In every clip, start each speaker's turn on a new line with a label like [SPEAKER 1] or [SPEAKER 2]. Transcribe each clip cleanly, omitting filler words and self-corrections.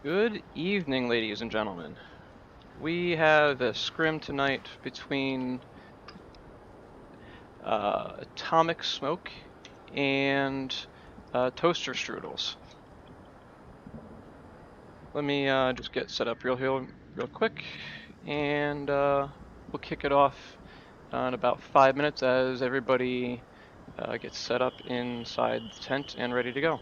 [SPEAKER 1] Good evening, ladies and gentlemen. We have a scrim tonight between Atomic Smoke and Toaster Strudels. Let me just get set up real quick, and we'll kick it off in about 5 minutes as everybody gets set up inside the tent and ready to go.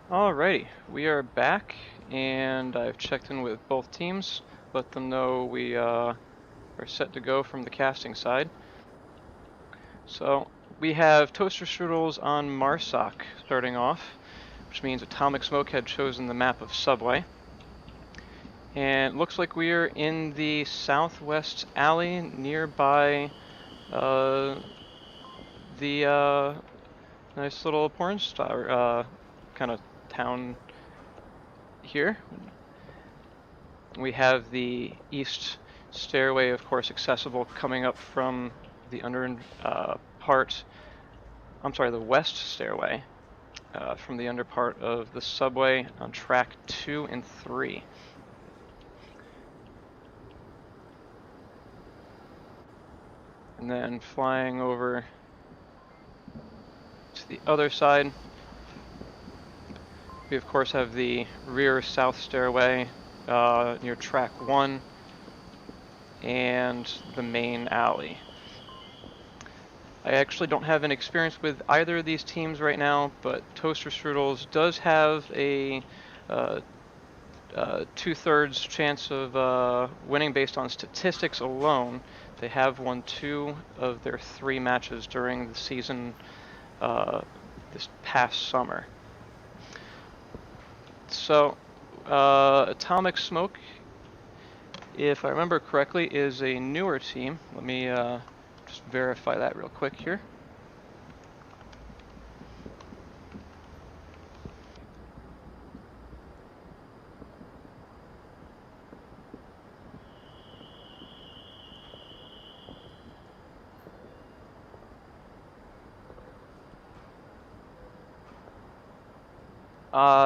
[SPEAKER 1] Alrighty, we are back, and I've checked in with both teams, let them know we are set to go from the casting side. So we have Toaster Strudels on Marsoc starting off, which means Atomic Smoke had chosen the map of Subway. And it looks like we are in the southwest alley nearby the nice little porn star kind of town here. We have the east stairway, of course, accessible coming up from the the west stairway from the under part of the subway on track 2 and 3. And then flying over to the other side, we of course have the rear south stairway near track 1 and the main alley. I actually don't have any experience with either of these teams right now, but Toaster Strudels does have a 2/3 chance of winning based on statistics alone. They have won 2 of their 3 matches during the season this past summer. So, Atomic Smoke, if I remember correctly, is a newer team. Let me just verify that real quick here.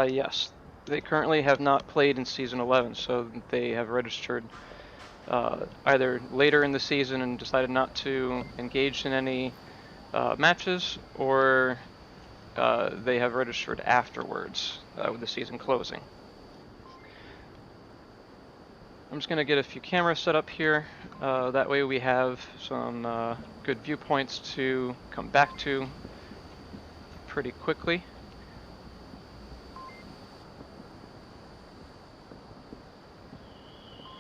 [SPEAKER 1] Yes. They currently have not played in Season 11, so they have registered either later in the season and decided not to engage in any matches, or they have registered afterwards with the season closing. I'm just going to get a few cameras set up here. That way we have some good viewpoints to come back to pretty quickly.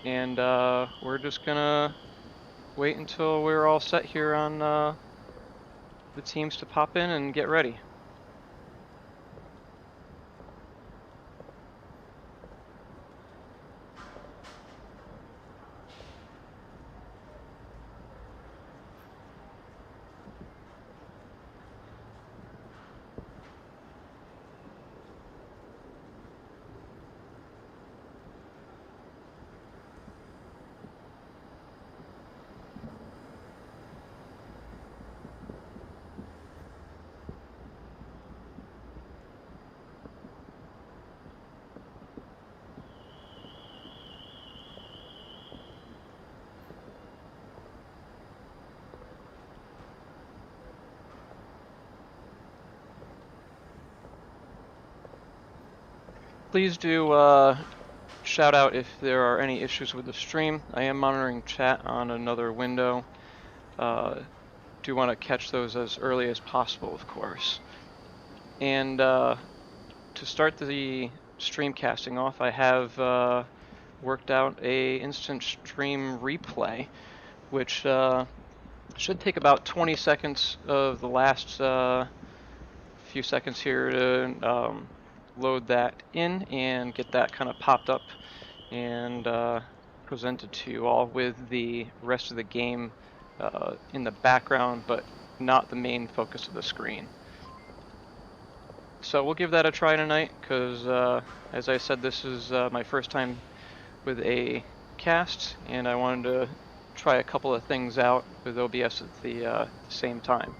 [SPEAKER 1] And we're just gonna wait until we're all set here on the teams to pop in and get ready. Please do shout out if there are any issues with the stream. I am monitoring chat on another window. Do want to catch those as early as possible, of course. And to start the stream casting off, I have worked out a instant stream replay, which should take about 20 seconds of the last few seconds here to load that in and get that kind of popped up and presented to you all with the rest of the game in the background, but not the main focus of the screen. So we'll give that a try tonight, because as I said, this is my first time with a cast, and I wanted to try a couple of things out with OBS at the same time.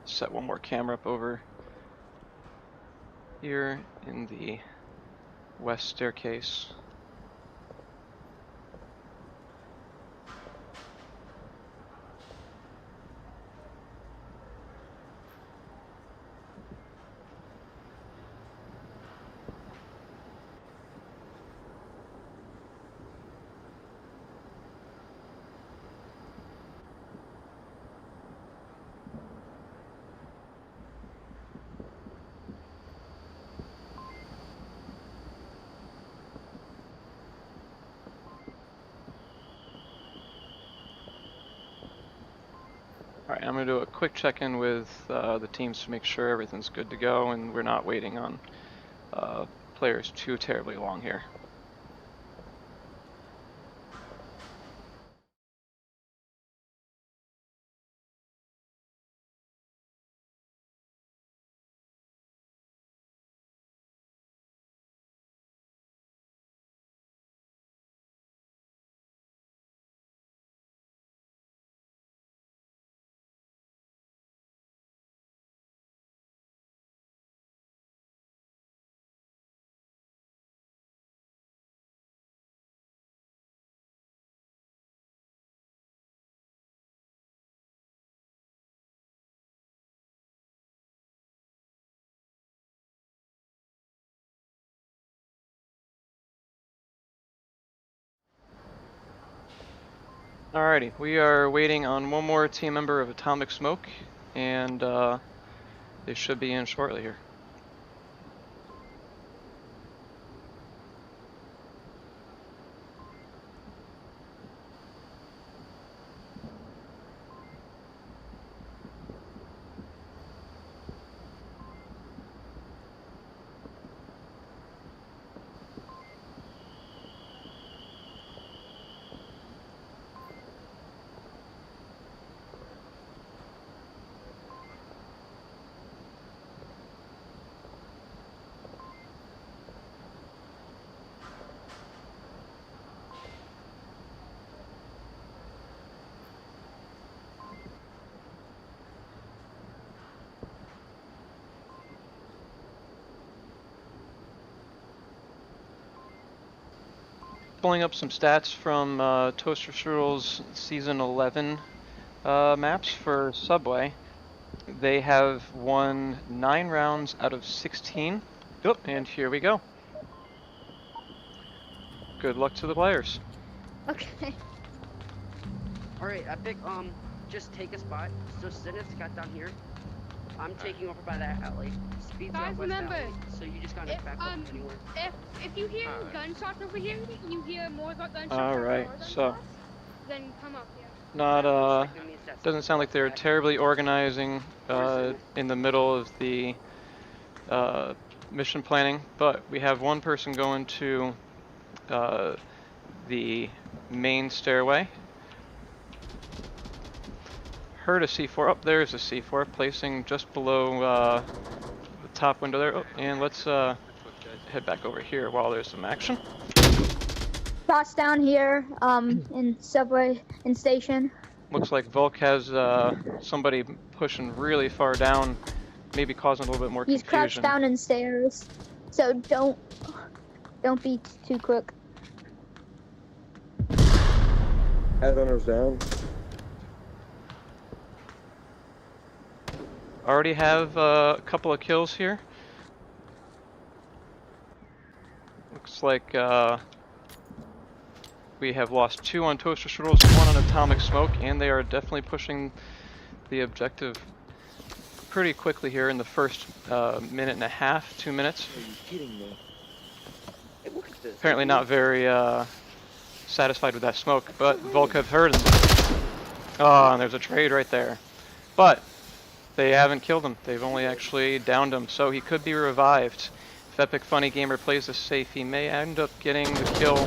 [SPEAKER 1] Set one more camera up over here in the west staircase. Alright, I'm going to do a quick check-in with the teams to make sure everything's good to go and we're not waiting on players too terribly long here. Alrighty, we are waiting on one more team member of Atomic Smoke, and they should be in shortly here. Pulling up some stats from Toaster Strudels Season 11 maps for Subway. They have won 9 rounds out of 16. Yep, and here we go. Good luck to the players.
[SPEAKER 2] Okay.
[SPEAKER 3] Alright, Epic, just take a spot. So Sinus got down here. I'm taking over by that alley. Speed's
[SPEAKER 2] Guys,
[SPEAKER 3] out west
[SPEAKER 2] remember,
[SPEAKER 3] alley, so you just gotta back up anywhere.
[SPEAKER 2] If you hear gunshots over here, you hear more gunshots.
[SPEAKER 1] Alright, so
[SPEAKER 2] then come up here.
[SPEAKER 1] not doesn't sound like they're terribly organizing in the middle of the mission planning, but we have one person going to the main stairway. Heard a C4. Up there's a C4 placing just below the top window there. Oh, and let's head back over here while there's some action.
[SPEAKER 4] Shots down here in subway and station.
[SPEAKER 1] Looks like Volk has somebody pushing really far down, maybe causing a little bit more
[SPEAKER 4] He's crouched
[SPEAKER 1] confusion.
[SPEAKER 4] down in stairs, so don't be too quick.
[SPEAKER 5] Headhunter's down.
[SPEAKER 1] Already have a couple of kills here. Looks like we have lost 2 on Toaster Strudels and 1 on Atomic Smoke, and they are definitely pushing the objective pretty quickly here in the first minute and a half, 2 minutes.
[SPEAKER 5] Are you kidding me?
[SPEAKER 3] Hey, look at this.
[SPEAKER 1] Apparently not very satisfied with that smoke, but Volk have heard him. Oh, and there's a trade right there. But they haven't killed him. They've only actually downed him, so he could be revived. If Epic Funny Gamer plays this safe, he may end up getting the kill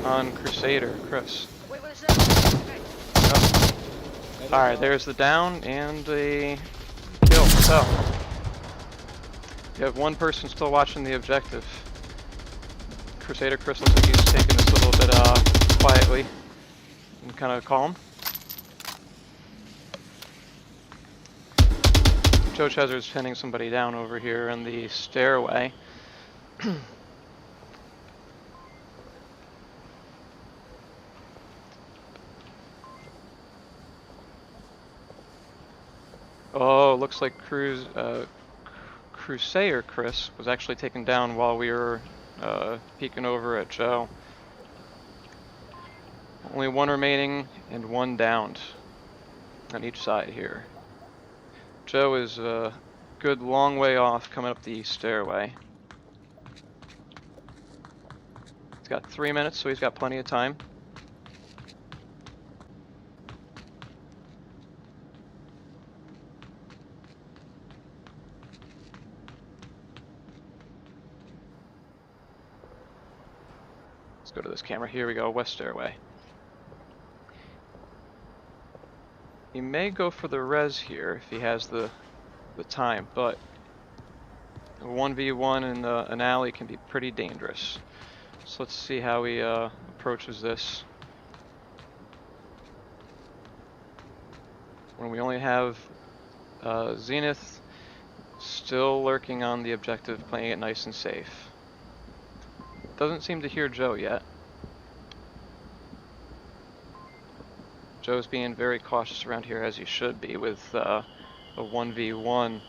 [SPEAKER 1] on Crusader, Chris.
[SPEAKER 3] Wait, what is that? Okay.
[SPEAKER 1] Oh. Alright, there's the down and the kill. So, you have one person still watching the objective. Crusader Chris looks like he's taking this a little bit quietly and kind of calm. Joe Chezer's pinning somebody down over here in the stairway. Oh, looks like Crusader Chris was actually taken down while we were peeking over at Joe. Only 1 remaining and 1 downed on each side here. Joe is a good long way off coming up the stairway. He's got 3 minutes, so he's got plenty of time. Let's go to this camera. Here we go, west stairway. He may go for the res here if he has the time, but a 1v1 in an alley can be pretty dangerous. So let's see how he approaches this. When we only have Zenith still lurking on the objective, playing it nice and safe. Doesn't seem to hear Joe yet. Joe's being very cautious around here, as he should be, with a 1v1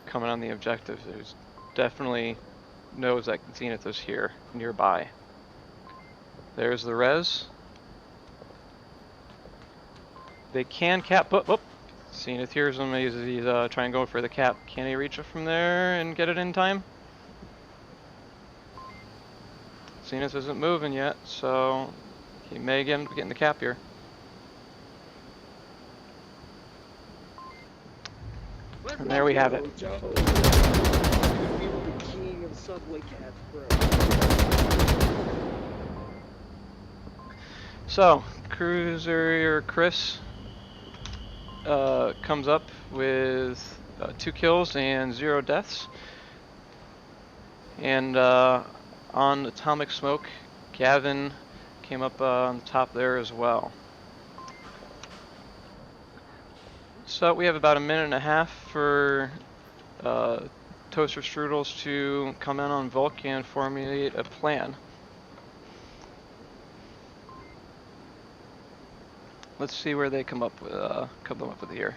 [SPEAKER 1] coming on the objective. There's definitely knows that Zenith is here, nearby. There's the res. They can cap, but Zenith hears him. He's trying to go for the cap. Can he reach it from there and get it in time? Zenith isn't moving yet, so he may get getting the cap here. And there we have it.
[SPEAKER 5] Joe. We were the king of subway cats, bro.
[SPEAKER 1] So, Cruiser Chris comes up with 2 kills and 0 deaths. And on Atomic Smoke, Gavin came up on top there as well. So we have about a minute and a half for Toaster Strudels to come in on Volk and formulate a plan. Let's see where they come up with here.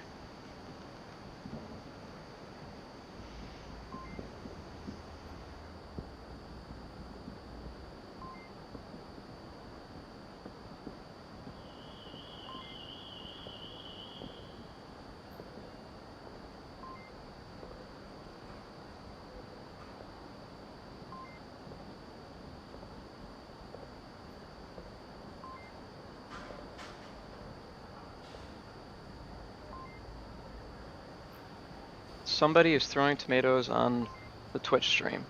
[SPEAKER 1] Somebody is throwing tomatoes on the Twitch stream.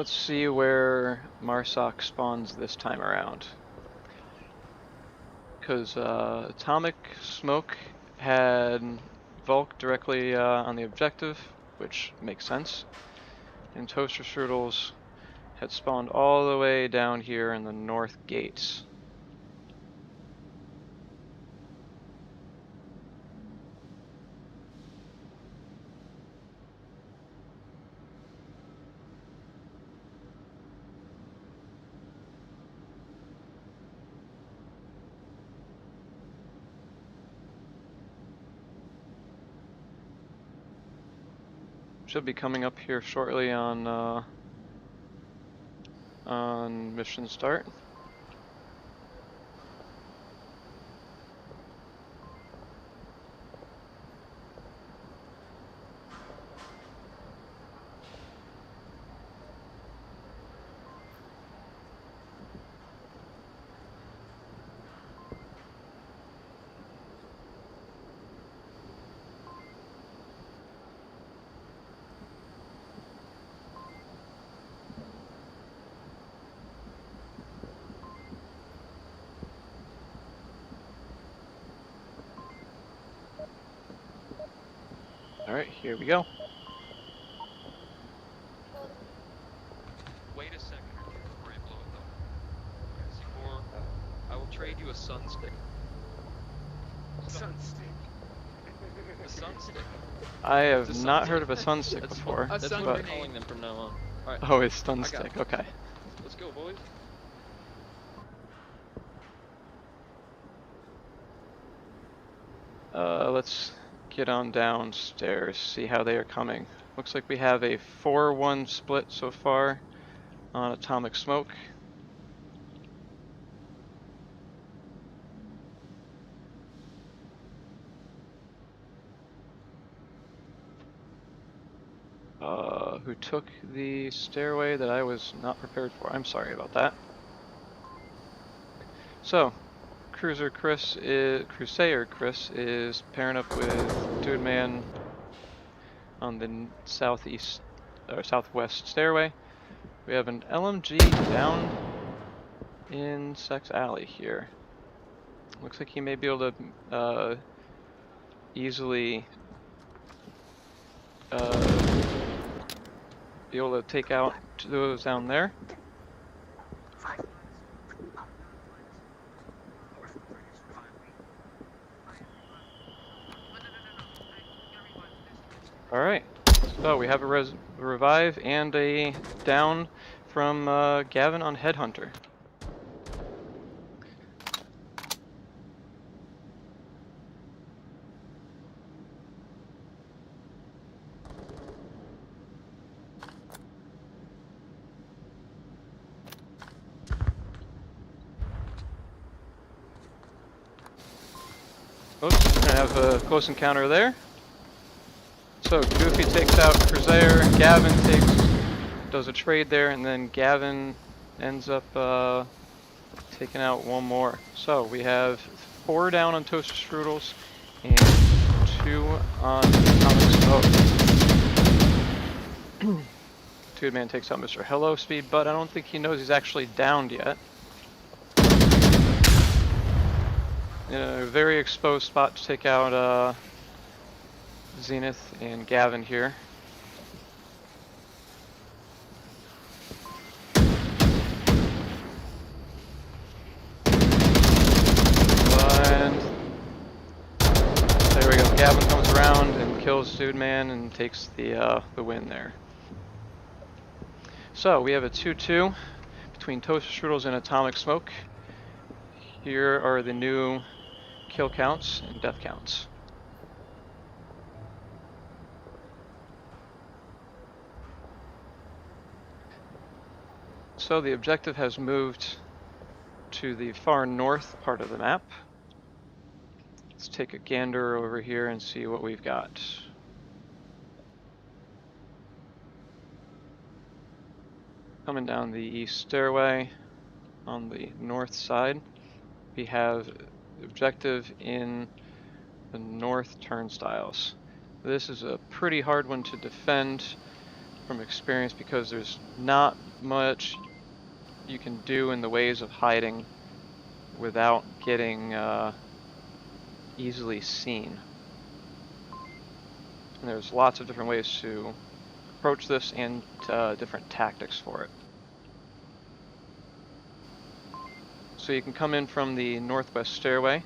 [SPEAKER 1] Let's see where Marsoc spawns this time around. Because Atomic Smoke had Volk directly on the objective, which makes sense. And Toaster Strudels had spawned all the way down here in the north gates. Should be coming up here shortly on mission start. Alright, here we go.
[SPEAKER 6] Wait a second before you blow it though. C4, I will trade you a sun stick.
[SPEAKER 3] Sun stick.
[SPEAKER 6] A sun stick.
[SPEAKER 1] I
[SPEAKER 6] It's a
[SPEAKER 1] have
[SPEAKER 6] sun
[SPEAKER 1] not
[SPEAKER 6] stick.
[SPEAKER 1] heard of a sun stick
[SPEAKER 6] That's
[SPEAKER 1] before.
[SPEAKER 6] That's
[SPEAKER 7] sun
[SPEAKER 6] what
[SPEAKER 1] but...
[SPEAKER 6] I'm calling them from now on. Alright,
[SPEAKER 1] Oh, it's stun
[SPEAKER 6] I got
[SPEAKER 1] stick,
[SPEAKER 6] it.
[SPEAKER 1] okay.
[SPEAKER 6] let's go, boys.
[SPEAKER 1] Let's get on downstairs, see how they are coming. Looks like we have a 4-1 split so far on Atomic Smoke. Who took the stairway that I was not prepared for. I'm sorry about that. So, Crusader Chris is pairing up with Dude Man on the southeast or southwest stairway. We have an LMG down in Sex Alley here. Looks like he may be able to easily be able to take out those down there. Alright, so we have a revive and a down from Gavin on Headhunter. Oops, we're gonna have a close encounter there. So Goofy takes out Crusader, Gavin does a trade there, and then Gavin ends up taking out one more. So we have 4 down on Toaster Strudels and 2 on Atomic Smoke. Dude Man takes out Mr. Hello Speed, but I don't think he knows he's actually downed yet. In a very exposed spot to take out Zenith and Gavin here. And there we go. Gavin comes around and kills Dude Man and takes the win there. So we have a 2-2 between Toaster Strudels and Atomic Smoke. Here are the new kill counts and death counts. So the objective has moved to the far north part of the map. Let's take a gander over here and see what we've got. Coming down the east stairway on the north side, we have the objective in the north turnstiles. This is a pretty hard one to defend. from experience because there's not much you can do in the ways of hiding without getting easily seen. And there's lots of different ways to approach this and different tactics for it. So you can come in from the northwest stairway,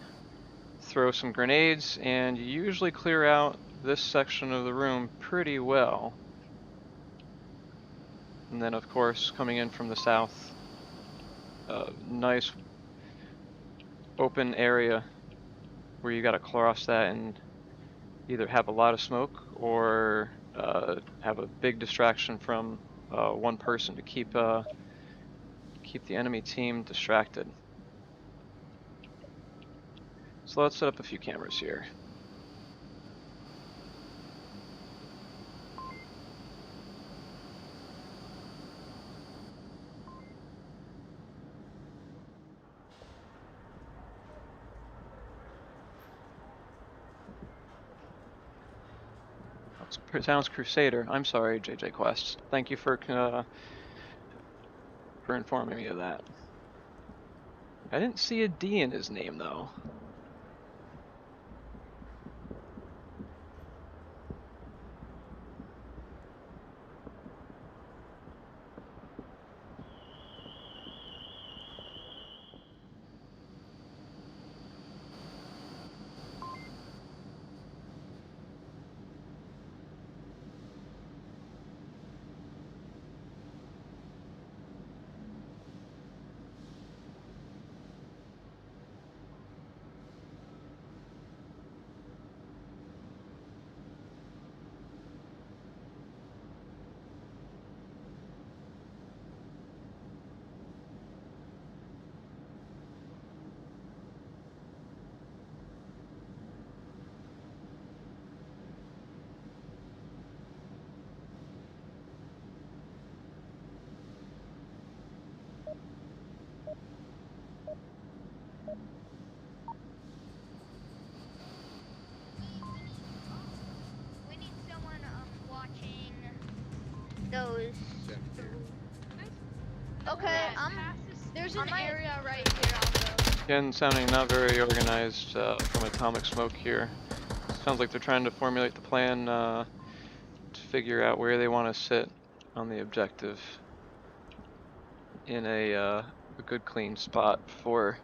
[SPEAKER 1] throw some grenades, and you usually clear out this section of the room pretty well. And then of course, coming in from the south, nice open area where you gotta cross that and either have a lot of smoke or have a big distraction from one person to keep the enemy team distracted. So let's set up a few cameras here. Sounds Crusader. I'm sorry, JJ Quest. Thank you for informing me of that. I didn't see a D in his name though.
[SPEAKER 7] We need someone watching those. Okay, there's an area right here. I'll go.
[SPEAKER 1] Again, sounding not very organized from Atomic Smoke here. Sounds like they're trying to formulate the plan to figure out where they want to sit on the objective in a good clean spot for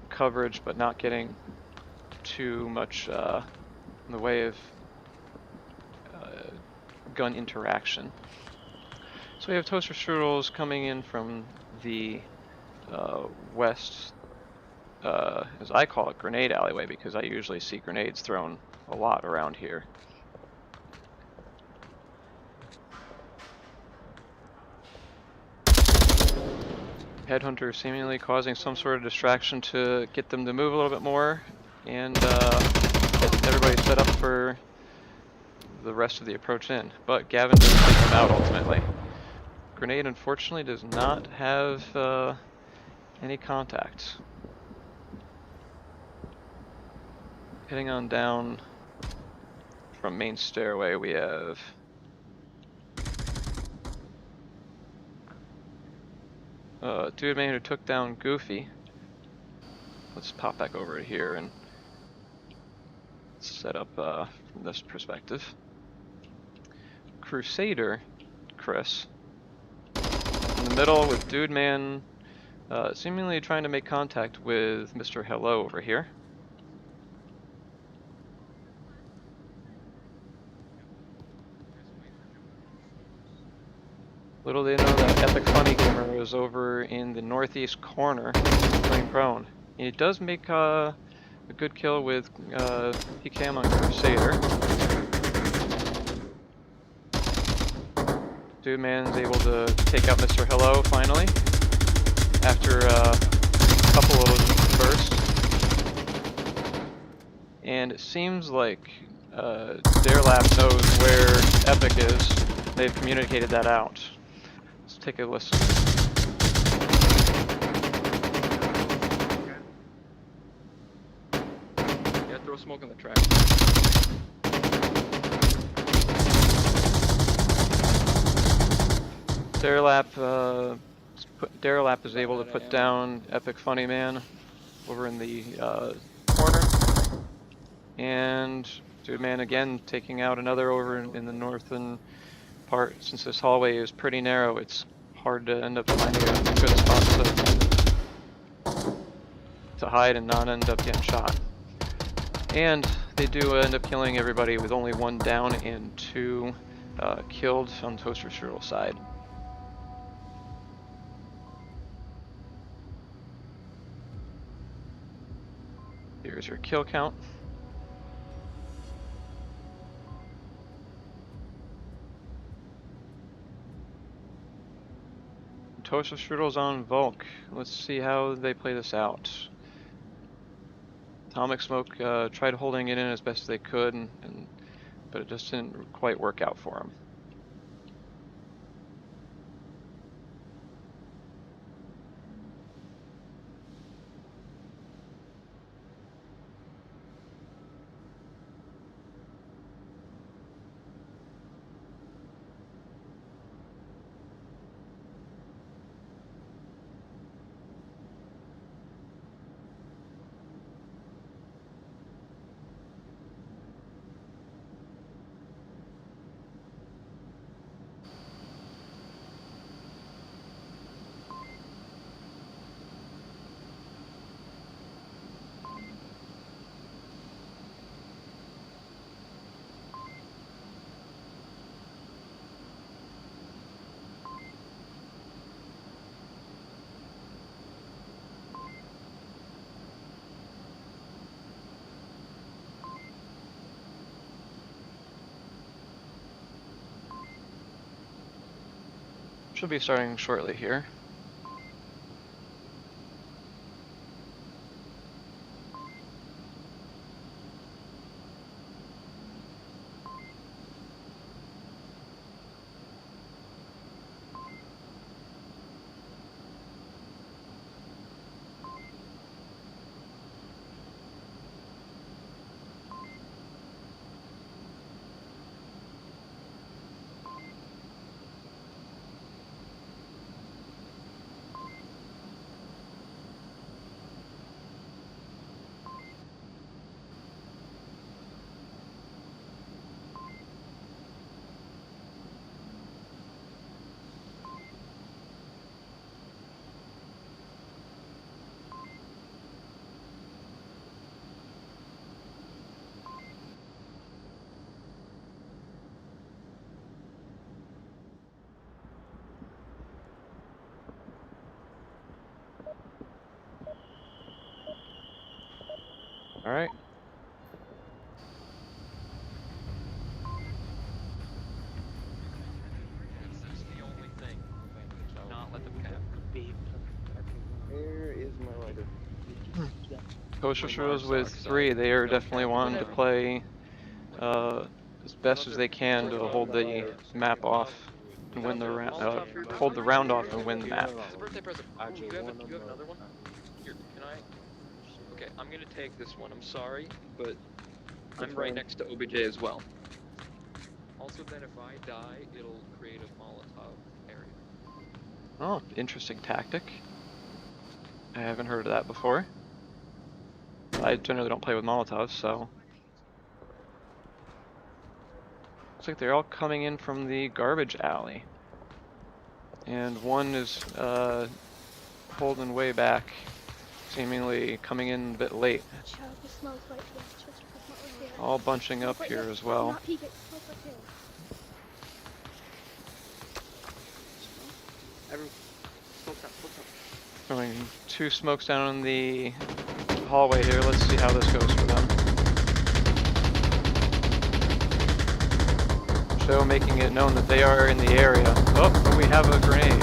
[SPEAKER 1] coverage, but not getting too much in the way of gun interaction. So we have Toaster Strudels coming in from the west, as I call it, grenade alleyway, because I usually see grenades thrown a lot around here. Headhunter seemingly causing some sort of distraction to get them to move a little bit more and get everybody set up for the rest of the approach in. But Gavin does take them out ultimately. Grenade unfortunately does not have any contact. Heading on down from main stairway, we have dude man who took down Goofy. Let's pop back over here and set up from this perspective. Crusader, Chris, in the middle with dude man seemingly trying to make contact with Mr. Hello over here. Little they know that Epic Funny Gamer is over in the northeast corner, playing prone. And it does make a good kill with PKM on Crusader. Dude man's able to take out Mr. Hello finally, after a couple of bursts. And it seems like Darelab knows where Epic is. They've communicated that out. Let's take a listen.
[SPEAKER 6] Yeah, throw smoke on the track.
[SPEAKER 1] Darylap is able to put down Epic Funny Man over in the corner. And Dude Man again taking out another over in the northern part. Since this hallway is pretty narrow, it's hard to end up finding a good spot to hide and not end up getting shot. And they do end up killing everybody with only 1 down and 2 killed on Toaster Strudel's side. Here's your kill count. Toaster Strudel's on Volk. Let's see how they play this out. Atomic Smoke tried holding it in as best as they could, but it just didn't quite work out for him. Should be starting shortly here. All right.
[SPEAKER 6] That's the only thing. Do not let them cap.
[SPEAKER 5] Where is my lighter?
[SPEAKER 1] Toaster Strudel's with 3. They are definitely wanting to play as best as they can to hold the map off and win the round. Hold the round off and win the map.
[SPEAKER 6] It's a birthday present. Ooh, you have another one? Here, can I? Okay, I'm gonna take this one. I'm sorry, but I'm right next to OBJ as well. Also, then if I die, it'll create a Molotov area.
[SPEAKER 1] Oh, interesting tactic. I haven't heard of that before. I generally don't play with Molotovs, so. Looks like they're all coming in from the garbage alley. And one is holding way back, seemingly coming in a bit late. All bunching up here as well. Throwing 2 smokes down in the hallway here. Let's see how this goes for them. Show making it known that they are in the area. Oh, but we have a grenade.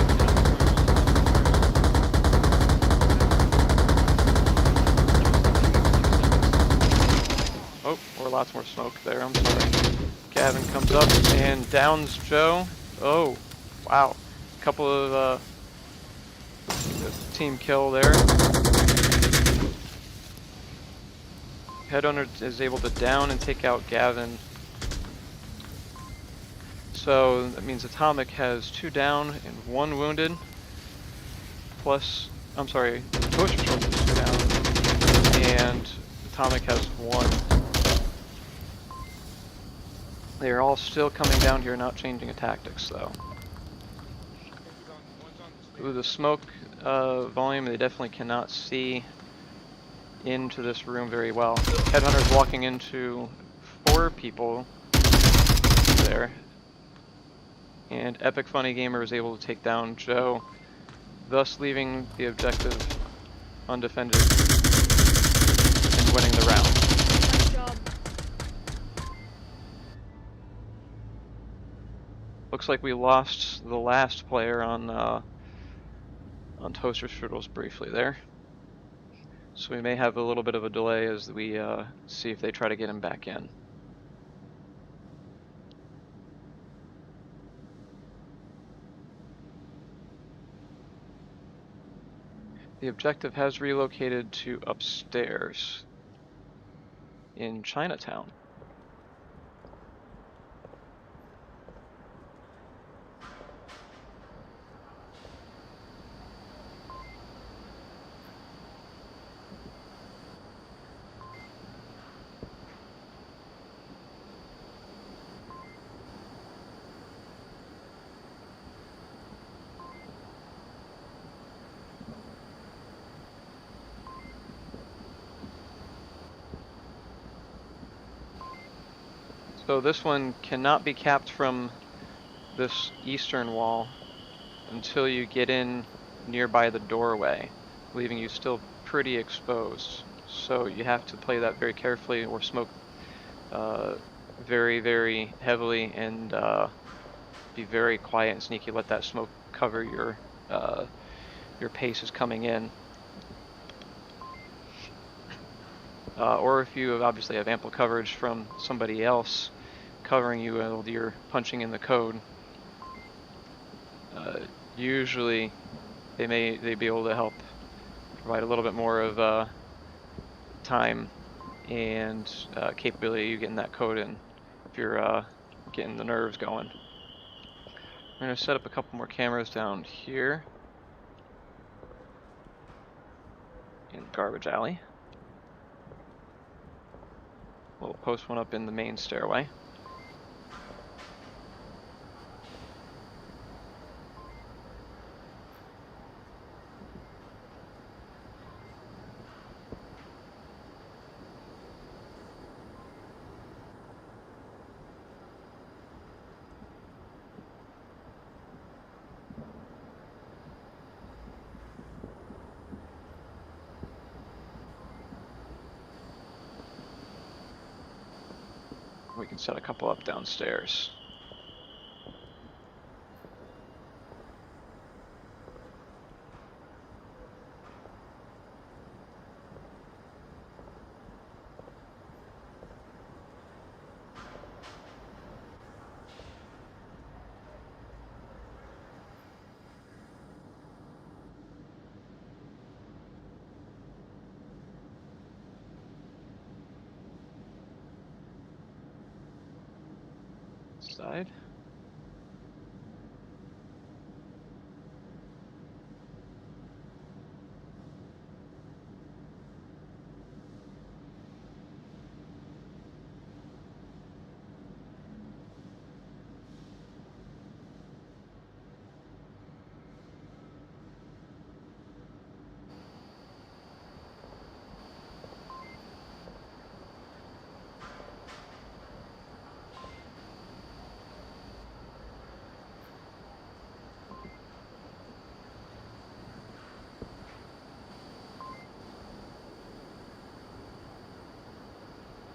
[SPEAKER 1] Oh, or lots more smoke there. I'm sorry. Gavin comes up and downs Joe. Oh, wow. Couple of team kill there. Headhunter is able to down and take out Gavin. So that means Atomic has 2 down and 1 wounded. Plus, I'm sorry, Toaster Strudels has 2 down and Atomic has 1. They are all still coming down here, not changing a tactics though. With the smoke volume, they definitely cannot see into this room very well. Headhunter's walking into 4 people there. And Epic Funny Gamer is able to take down Joe, thus leaving the objective undefended and winning the round.
[SPEAKER 7] Nice job.
[SPEAKER 1] Looks like we lost the last player on Toaster Strudels briefly there. So we may have a little bit of a delay as we see if they try to get him back in. The objective has relocated to upstairs in Chinatown. So this one cannot be capped from this eastern wall until you get in nearby the doorway, leaving you still pretty exposed. So you have to play that very carefully or smoke very, very heavily and be very quiet and sneaky. Let that smoke cover your paces coming in. Or if you obviously have ample coverage from somebody else covering you while you're punching in the code, usually they'd be able to help provide a little bit more of time and capability of you getting that code in if you're getting the nerves going. I'm going to set up a couple more cameras down here in Garbage Alley. We'll post one up in the main stairway. We can set a couple up downstairs. Side.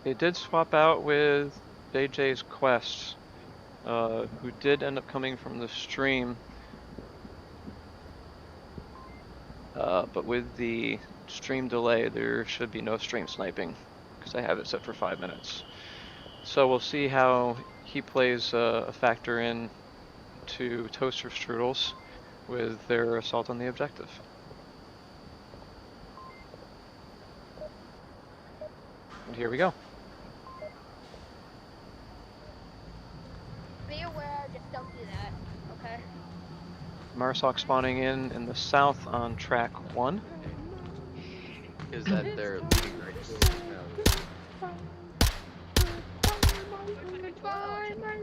[SPEAKER 1] They did swap out with JJ's Quest, who did end up coming from the stream. But with the stream delay, there should be no stream sniping, because I have it set for 5 minutes. So we'll see how he plays a factor in to Toaster Strudels with their assault on the objective. And here we go.
[SPEAKER 7] Be aware, just don't do that. Okay.
[SPEAKER 1] Marsoc spawning in the south on track 1.
[SPEAKER 8] Is that their leading right?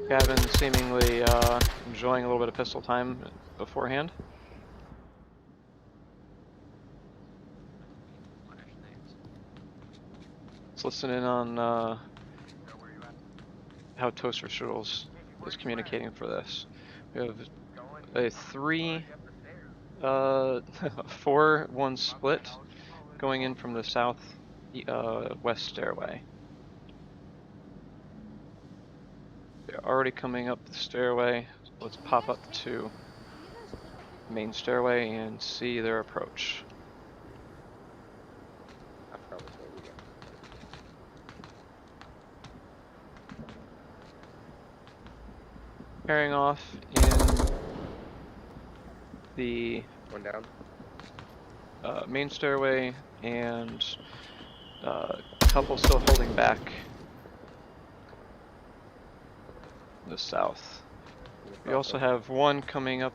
[SPEAKER 1] Gavin seemingly enjoying a little bit of pistol time beforehand. Let's listen in on how Toaster Strudels is communicating for this. We have a 4-1 split going in from the south west stairway. They're already coming up the stairway. Let's pop up to main stairway and see their approach. Pairing off in the
[SPEAKER 8] One down.
[SPEAKER 1] main stairway, and a couple still holding back the south. We also have one coming up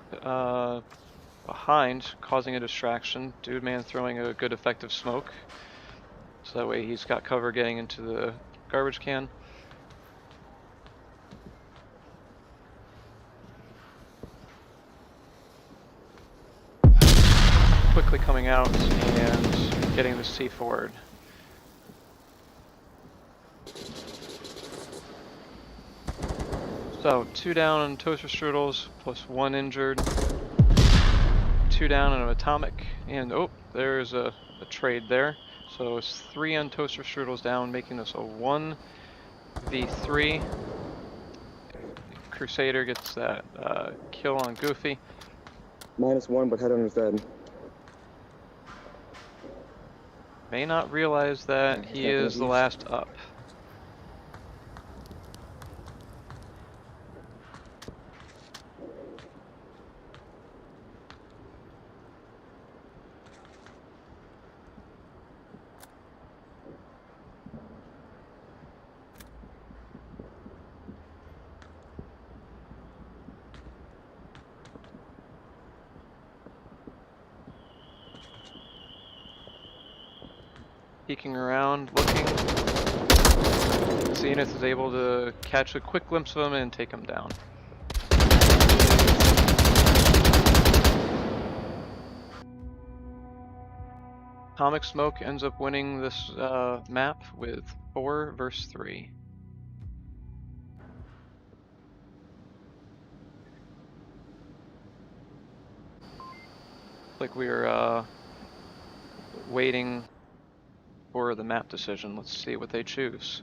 [SPEAKER 1] behind, causing a distraction. Dude man throwing a good effective smoke, so that way he's got cover getting into the garbage can. Quickly coming out and getting the C forward. So 2 down on Toaster Strudels, plus 1 injured. 2 down on an atomic, and oh, there's a trade there. So it's 3 on Toaster Strudels down, making this a 1v3. Crusader gets that kill on Goofy.
[SPEAKER 9] -1, but Headhunter's dead.
[SPEAKER 1] May not realize that he is the last up. Peeking around, looking. Zenith is able to catch a quick glimpse of him and take him down. Atomic Smoke ends up winning this map with 4 versus 3. Like we're waiting for the map decision. Let's see what they choose.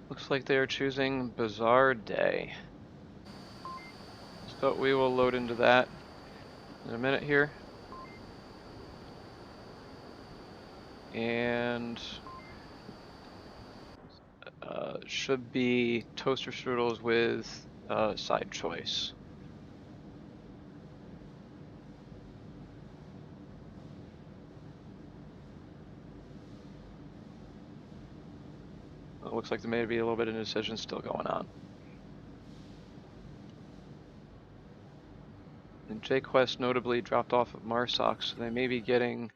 [SPEAKER 1] Looks like they are choosing Bazaar Day. So we will load into that in a minute here. And should be Toaster Strudels with side choice. It looks like there may be a little bit of indecision still going on. And J-Quest notably dropped off of Marsoc, so they may be getting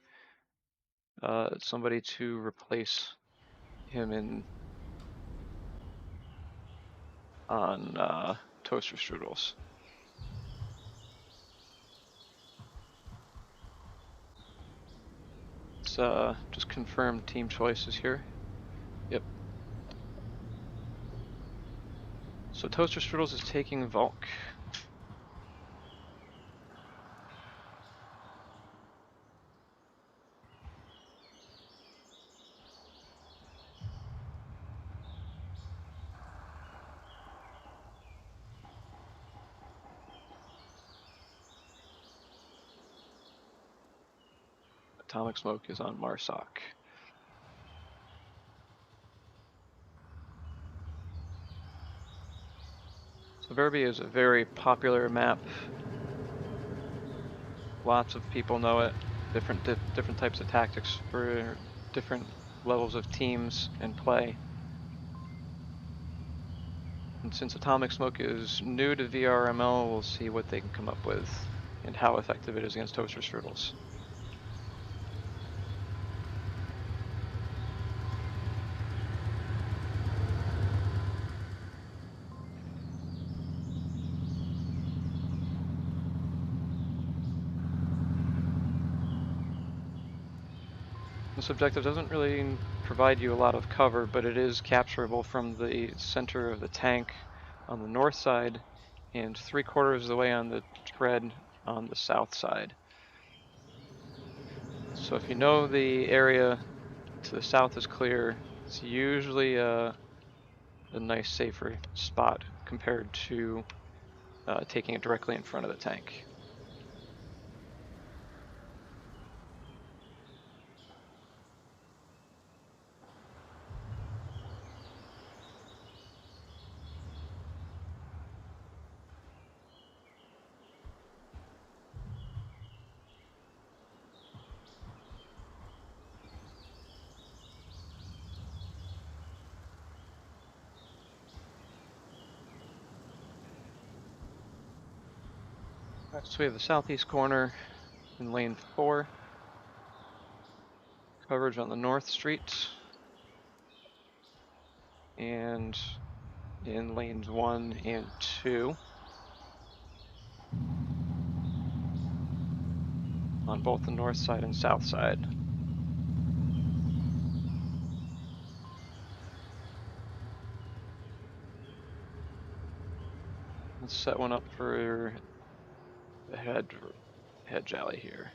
[SPEAKER 1] somebody to replace him on Toaster Strudels. Let's just confirm team choices here. Yep. So Toaster Strudels is taking Volk. Atomic Smoke is on Marsoc. Suburbia is a very popular map. Lots of people know it. Different types of tactics for different levels of teams and play. And since Atomic Smoke is new to VRML, we'll see what they can come up with and how effective it is against Toaster Strudels. This objective doesn't really provide you a lot of cover, but it is capturable from the center of the tank on the north side and 3/4 of the way on the tread on the south side. So if you know the area to the south is clear, it's usually a nice safer spot compared to taking it directly in front of the tank. So we have the southeast corner in lane 4, coverage on the north street, and in lanes 1 and 2 on both the north side and south side. Let's set one up for the head jolly here.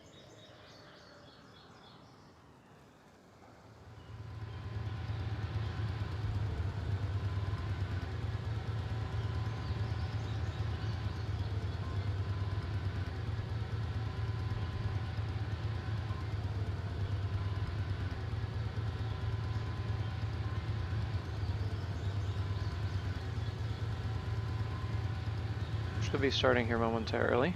[SPEAKER 1] Should be starting here momentarily.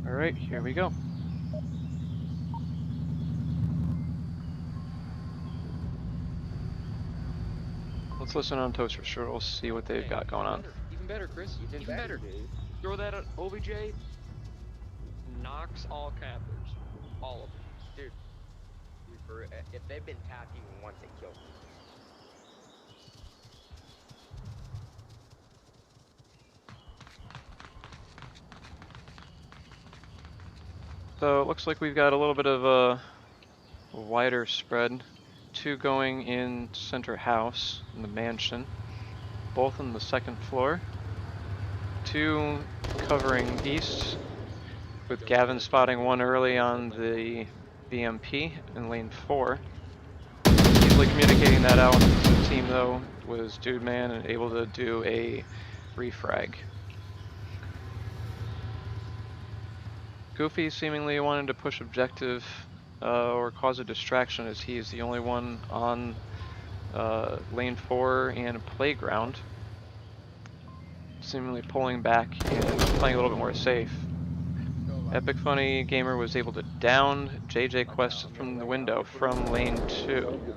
[SPEAKER 1] All right, here we go. Let's listen on Toaster Strudels, see what they've got going on.
[SPEAKER 6] Even better, Chris. Even better. Throw that at OBJ. Knocks all campers. All of them.
[SPEAKER 8] Dude, if they've been tapped even once, they kill them.
[SPEAKER 1] So it looks like we've got a little bit of a wider spread. 2 going in center house in the mansion, both on the 2nd floor. 2 covering east, with Gavin spotting one early on the BMP in lane 4. Easily communicating that out to the team though was Dude Man and able to do a refrag. Goofy seemingly wanted to push objective or cause a distraction as he is the only one on lane 4 and playground. Seemingly pulling back and playing a little bit more safe. Epic Funny Gamer was able to down JJ Quest from the window from lane 2.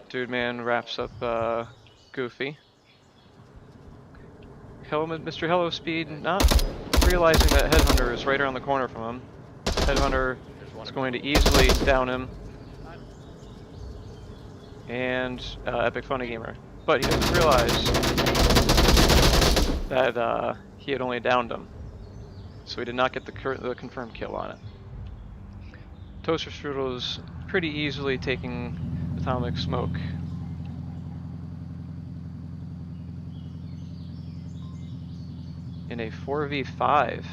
[SPEAKER 1] Dude Man wraps up Goofy. Mr. Hello Speed not realizing that Headhunter is right around the corner from him. Headhunter is going to easily down him. And Epic Funny Gamer. But he doesn't realize that he had only downed him. So he did not get the confirmed kill on it. Toaster Strudels pretty easily taking Atomic Smoke. in a 4v5.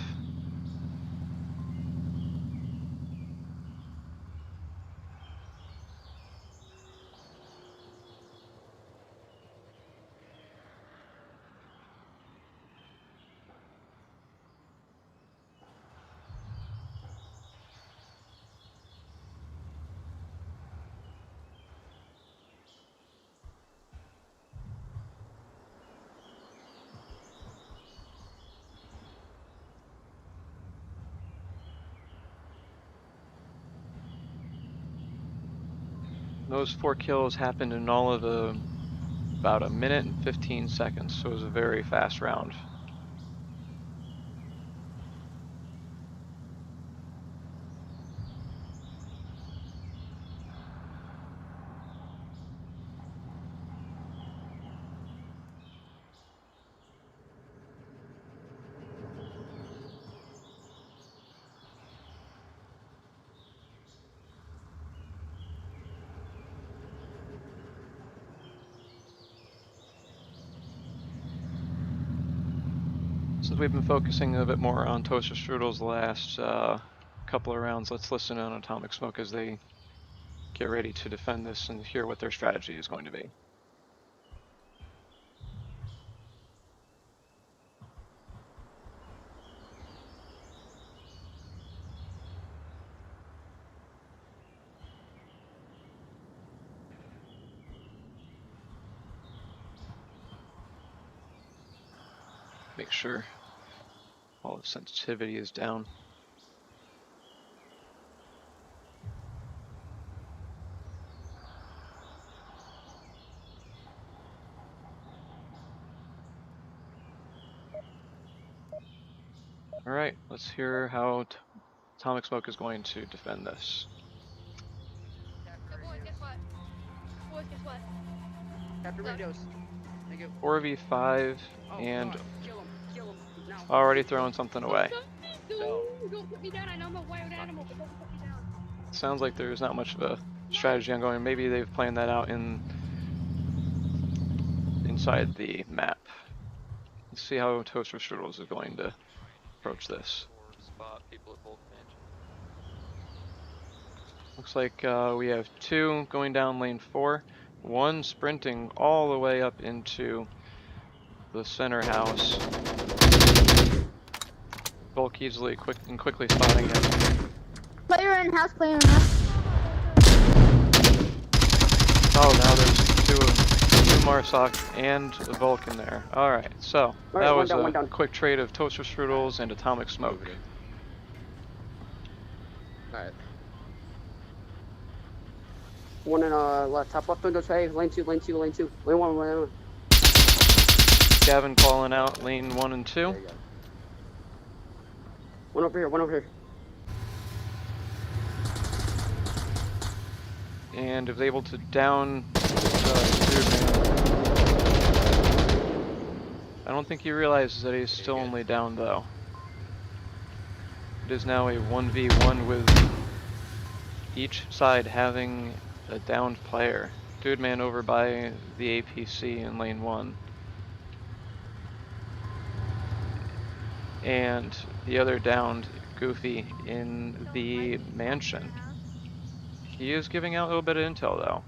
[SPEAKER 1] Those 4 kills happened in all of about a minute and 15 seconds, so it was a very fast round. Since we've been focusing a bit more on Toaster Strudels the last couple of rounds, let's listen on Atomic Smoke as they get ready to defend this and hear what their strategy is going to be. Make sure all the sensitivity is down. Alright, let's hear how Atomic Smoke is going to defend this.
[SPEAKER 7] So boys, guess what? Boys, guess what?
[SPEAKER 3] Tap your
[SPEAKER 7] Look.
[SPEAKER 3] windows. Thank you.
[SPEAKER 1] 4v5
[SPEAKER 3] Oh,
[SPEAKER 1] and
[SPEAKER 3] God. Kill him. Kill him. Now.
[SPEAKER 1] already throwing something away.
[SPEAKER 2] Don't put me down. I know I'm a wild animal, but don't put me down.
[SPEAKER 1] Sounds like there's not much of a strategy ongoing. Maybe they've planned that out inside the map. Let's see how Toaster Strudels is going to approach this.
[SPEAKER 6] Or spot people at Bulk Mansion.
[SPEAKER 1] Looks like we have 2 going down lane 4, 1 sprinting all the way up into the center house. Bulk easily quickly spotting him.
[SPEAKER 4] Player in house, player in house.
[SPEAKER 1] Oh, now there's two Marsoc and a Bulk in there. Alright, so
[SPEAKER 3] Alright,
[SPEAKER 1] that
[SPEAKER 3] one
[SPEAKER 1] was
[SPEAKER 3] down,
[SPEAKER 1] a
[SPEAKER 3] one down.
[SPEAKER 1] quick trade of Toaster Strudels and Atomic Smoke.
[SPEAKER 8] Alright.
[SPEAKER 3] One in top left window tray. Lane 2, lane 2, lane 2. Lane 1, lane 1.
[SPEAKER 1] Gavin calling out lane 1 and 2.
[SPEAKER 8] There you go.
[SPEAKER 3] One over here, one over here.
[SPEAKER 1] And is able to down Dude Man. I don't think he realizes that he's still only down though. It is now a 1v1 with each side having a downed player. Dude Man over by the APC in lane 1. And the other downed Goofy in the mansion. He is giving out a little bit of intel though.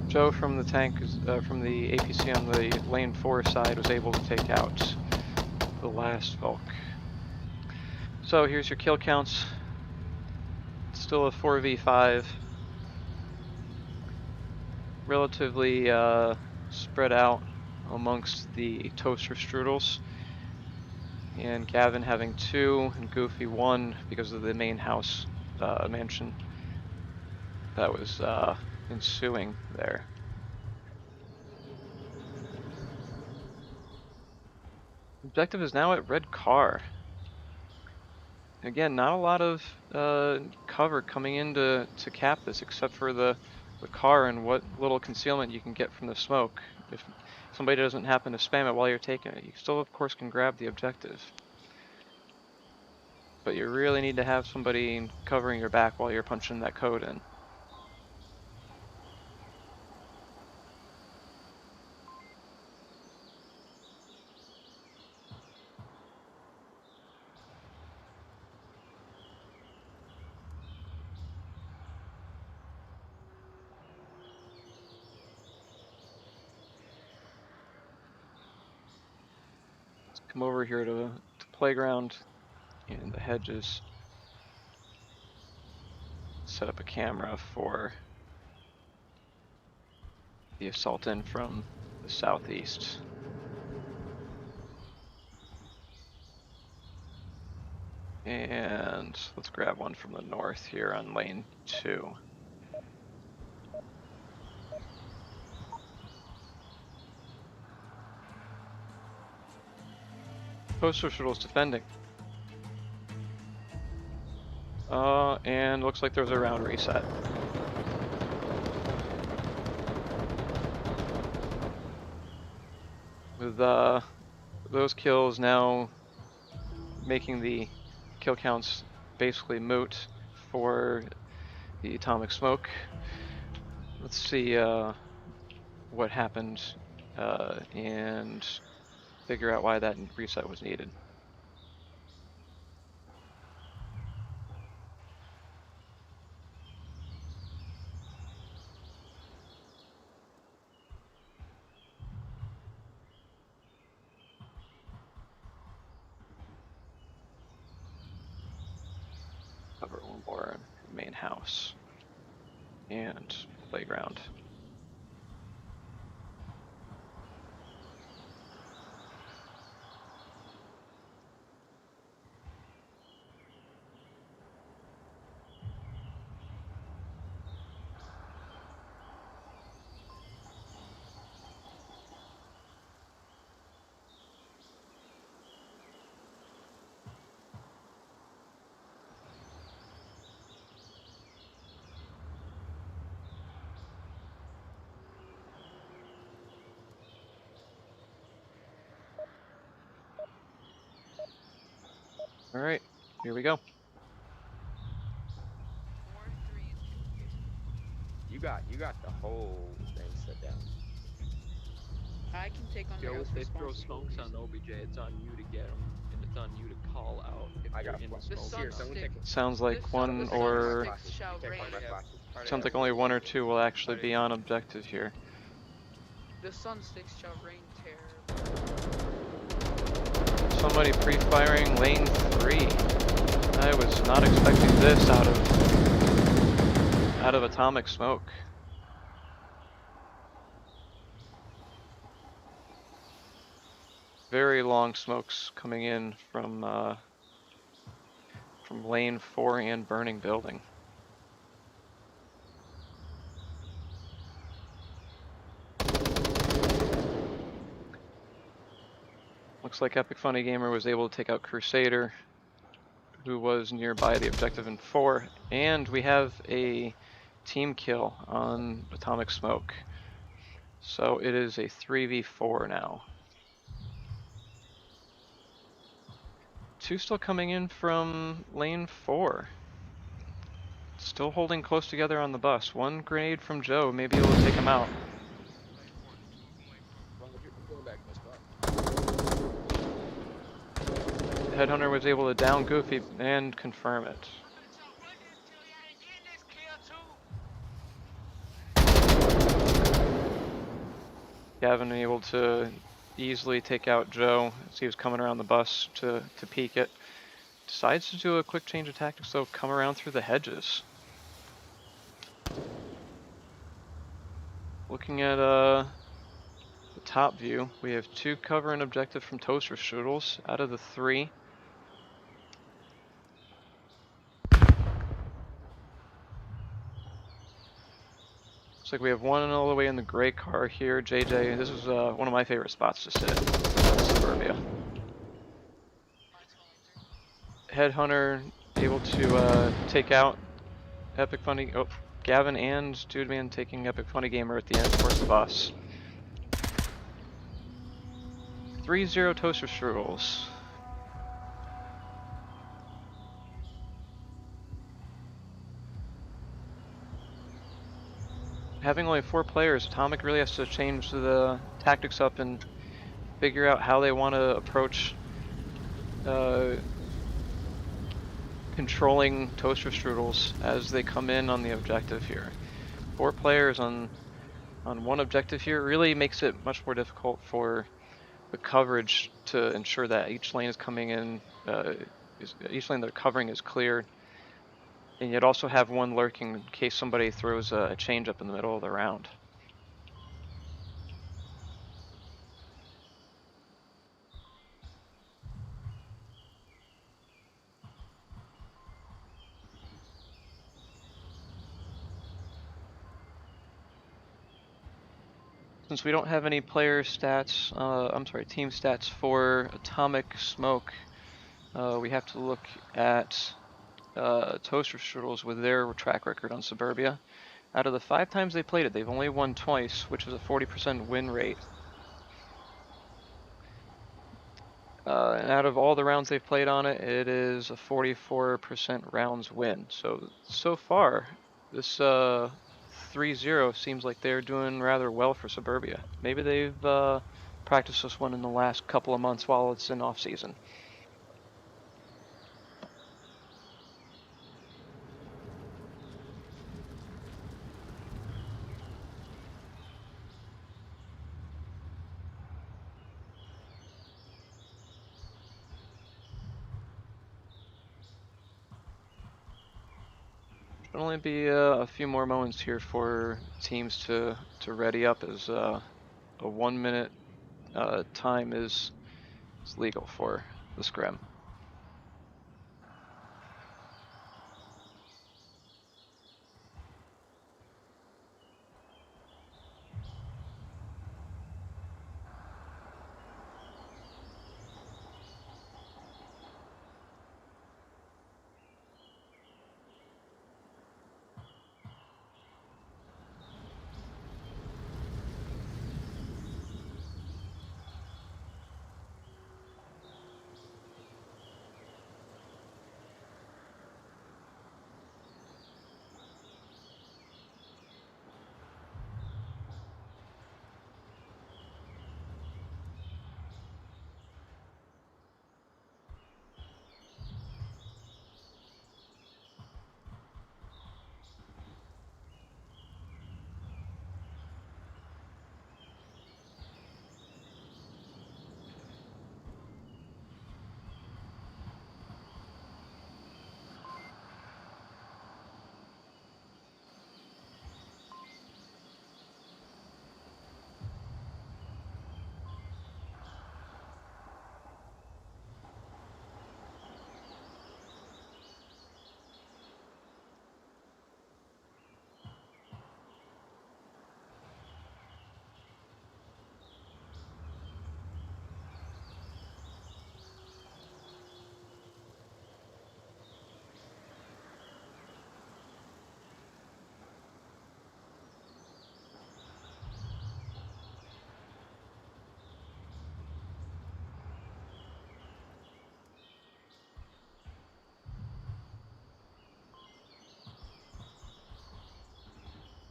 [SPEAKER 1] Joe from the tank, from the APC on the lane 4 side, was able to take out the last Volk. So here's your kill counts. It's still a 4v5. Relatively spread out amongst the Toaster Strudels. And Gavin having 2 and Goofy 1 because of the main house mansion that was ensuing there. Objective is now at red car. Again, not a lot of cover coming in to cap this except for the car and what little concealment you can get from the smoke. If somebody doesn't happen to spam it while you're taking it, you still of course can grab the objective. But you really need to have somebody covering your back while you're punching that code in. come over here to playground and the hedges. Set up a camera for the assault in from the southeast. And let's grab one from the north here on lane 2. Poster Strudels defending. And looks like there's a round reset. With those kills now making the kill counts basically moot for the atomic smoke. Let's see what happened and figure out why that reset was needed. Cover one more main house and playground. All right, here we go.
[SPEAKER 8] You got the whole thing set down.
[SPEAKER 10] I can take on the
[SPEAKER 6] Joe, if they throw
[SPEAKER 10] responsibilities.
[SPEAKER 6] smokes on OBJ, it's on you to get them, and it's on you to call out if
[SPEAKER 8] I
[SPEAKER 6] they're
[SPEAKER 8] got
[SPEAKER 6] in the
[SPEAKER 8] one.
[SPEAKER 10] The
[SPEAKER 6] smoke.
[SPEAKER 10] sun
[SPEAKER 8] Here, someone
[SPEAKER 10] stick.
[SPEAKER 8] take it.
[SPEAKER 1] Sounds like
[SPEAKER 10] The
[SPEAKER 1] one
[SPEAKER 10] sun
[SPEAKER 1] or
[SPEAKER 10] sticks shall
[SPEAKER 8] Take
[SPEAKER 10] reign.
[SPEAKER 8] one of my glasses.
[SPEAKER 1] sounds like only one or two will actually be on objective here.
[SPEAKER 10] The sun sticks shall reign terror.
[SPEAKER 1] Somebody pre-firing lane 3. I was not expecting this out of atomic smoke. Very long smokes coming in from lane 4 and burning building. Looks like Epic Funny Gamer was able to take out Crusader, who was nearby the objective in 4, and we have a team kill on atomic smoke. So it is a 3v4 now. 2 still coming in from lane 4. Still holding close together on the bus. One grenade from Joe may be able to take him out. Headhunter was able to down Goofy and confirm it. Gavin able to easily take out Joe as he was coming around the bus to peek it. Decides to do a quick change of tactics though, come around through the hedges. Looking at the top view, we have 2 cover and objective from Toaster Strudels out of the 3. Looks like we have one all the way in the gray car here. JJ, this is one of my favorite spots to sit. Suburbia. Headhunter able to take out Epic Funny. Oh, Gavin and Dude Man taking Epic Funny Gamer at the end towards the bus. 3-0 Toaster Strudels. Having only 4 players, Atomic really has to change the tactics up and figure out how they want to approach controlling Toaster Strudels as they come in on the objective here. 4 players on one objective here really makes it much more difficult for the coverage to ensure that each lane is coming in, each lane they're covering is clear. And you'd also have one lurking in case somebody throws a change up in the middle of the round. Since we don't have any player stats, team stats for Atomic Smoke, we have to look at Toaster Strudels with their track record on Suburbia. Out of the 5 times they played it, they've only won twice, which is a 40% win rate. And out of all the rounds they've played on it, it is a 44% rounds win. So far, this 3-0 seems like they're doing rather well for Suburbia. Maybe they've practiced this one in the last couple of months while it's in off season. It'll only be a few more moments here for teams to ready up, as a 1 minute time is legal for the scrim.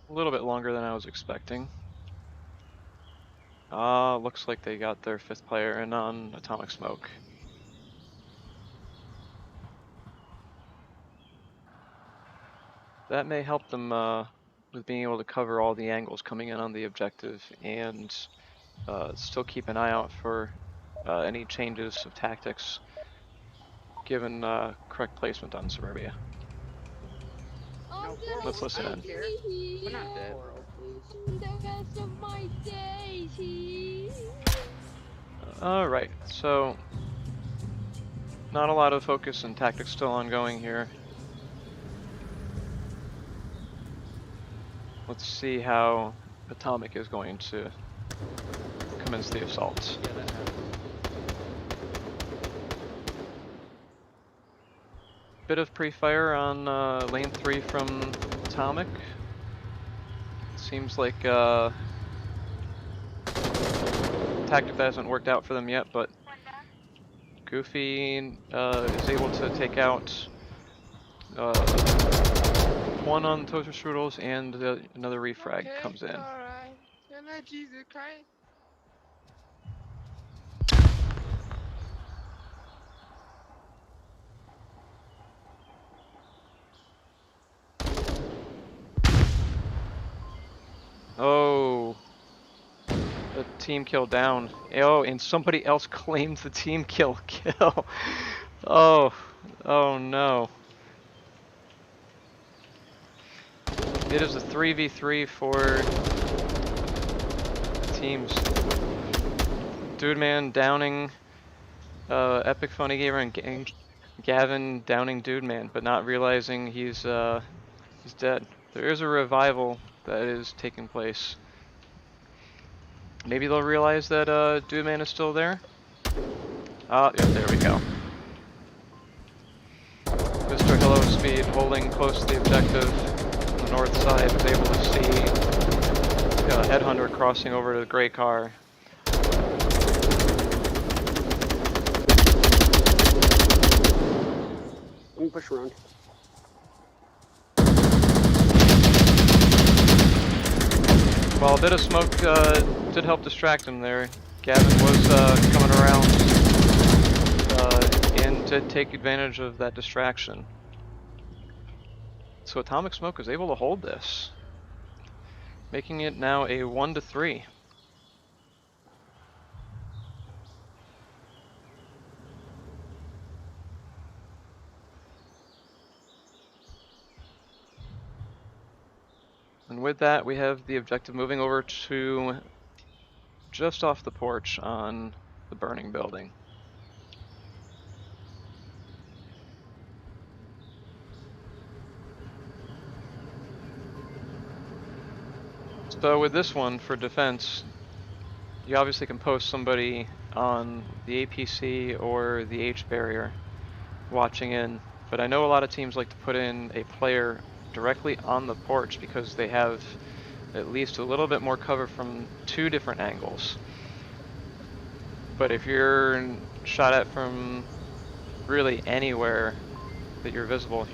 [SPEAKER 1] A little bit longer than I was expecting. Looks like they got their 5th player in on Atomic Smoke. That may help them with being able to cover all the angles coming in on the objective, and still keep an eye out for any changes of tactics given correct placement on Suburbia. Let's listen in.
[SPEAKER 3] But not that.
[SPEAKER 2] The rest of my days here.
[SPEAKER 1] Alright, so not a lot of focus and tactics still ongoing here. Let's see how Atomic is going to commence the assault. Bit of pre-fire on lane 3 from Atomic. Seems like tactic that hasn't worked out for them yet, but Goofy is able to take out one on Toaster Strudels, and another refrag comes in.
[SPEAKER 10] Alright. Jesus Christ.
[SPEAKER 1] Oh, team kill down. Oh, and somebody else claimed the team kill. Oh, oh no. It is a 3v3 for teams. Dude Man downing Epic Funny Gamer and Gavin downing Dude Man, but not realizing he's dead. There is a revival that is taking place. Maybe they'll realize that Dude Man is still there. Ah, yeah, there we go. Mr. Hello Speed holding close to the objective on the north side was able to see a headhunter crossing over to the gray car.
[SPEAKER 5] Let me push around.
[SPEAKER 1] Well, a bit of smoke did help distract him there. Gavin was coming around and did take advantage of that distraction. So Atomic Smoke was able to hold this, making it now a 1-3. And with that, we have the objective moving over to just off the porch on the burning building. So with this one, for defense, you obviously can post somebody on the APC or the H barrier watching in, but I know a lot of teams like to put in a player directly on the porch because they have at least a little bit more cover from 2 different angles. But if you're shot at from really anywhere that you're visible,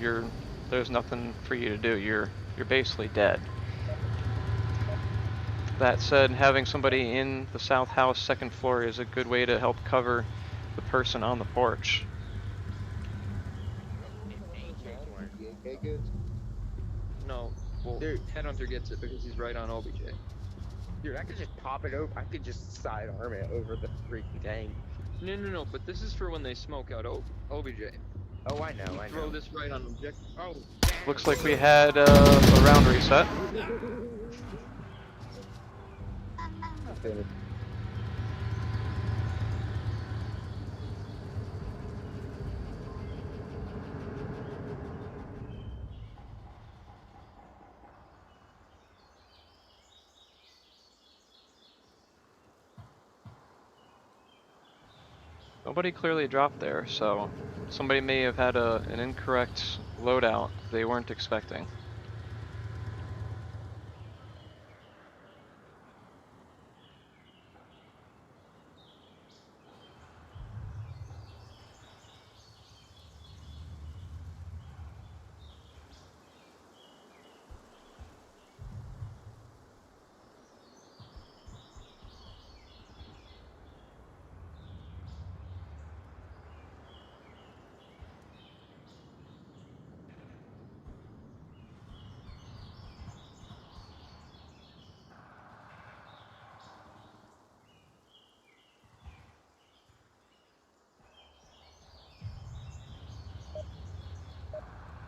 [SPEAKER 1] there's nothing for you to do. You're basically dead. That said, having somebody in the south house 2nd floor is a good way to help cover the person on the porch.
[SPEAKER 6] No, well,
[SPEAKER 8] Dude.
[SPEAKER 6] Headhunter gets it because he's right on OBJ.
[SPEAKER 8] Dude, I could just pop it over. I could just sidearm it over the freaking tank.
[SPEAKER 6] No, but this is for when they smoke out OBJ.
[SPEAKER 8] Oh, I know.
[SPEAKER 6] Throw this right on objective. Oh,
[SPEAKER 1] Looks like we had a round reset. Nobody clearly dropped there, so somebody may have had an incorrect loadout they weren't expecting.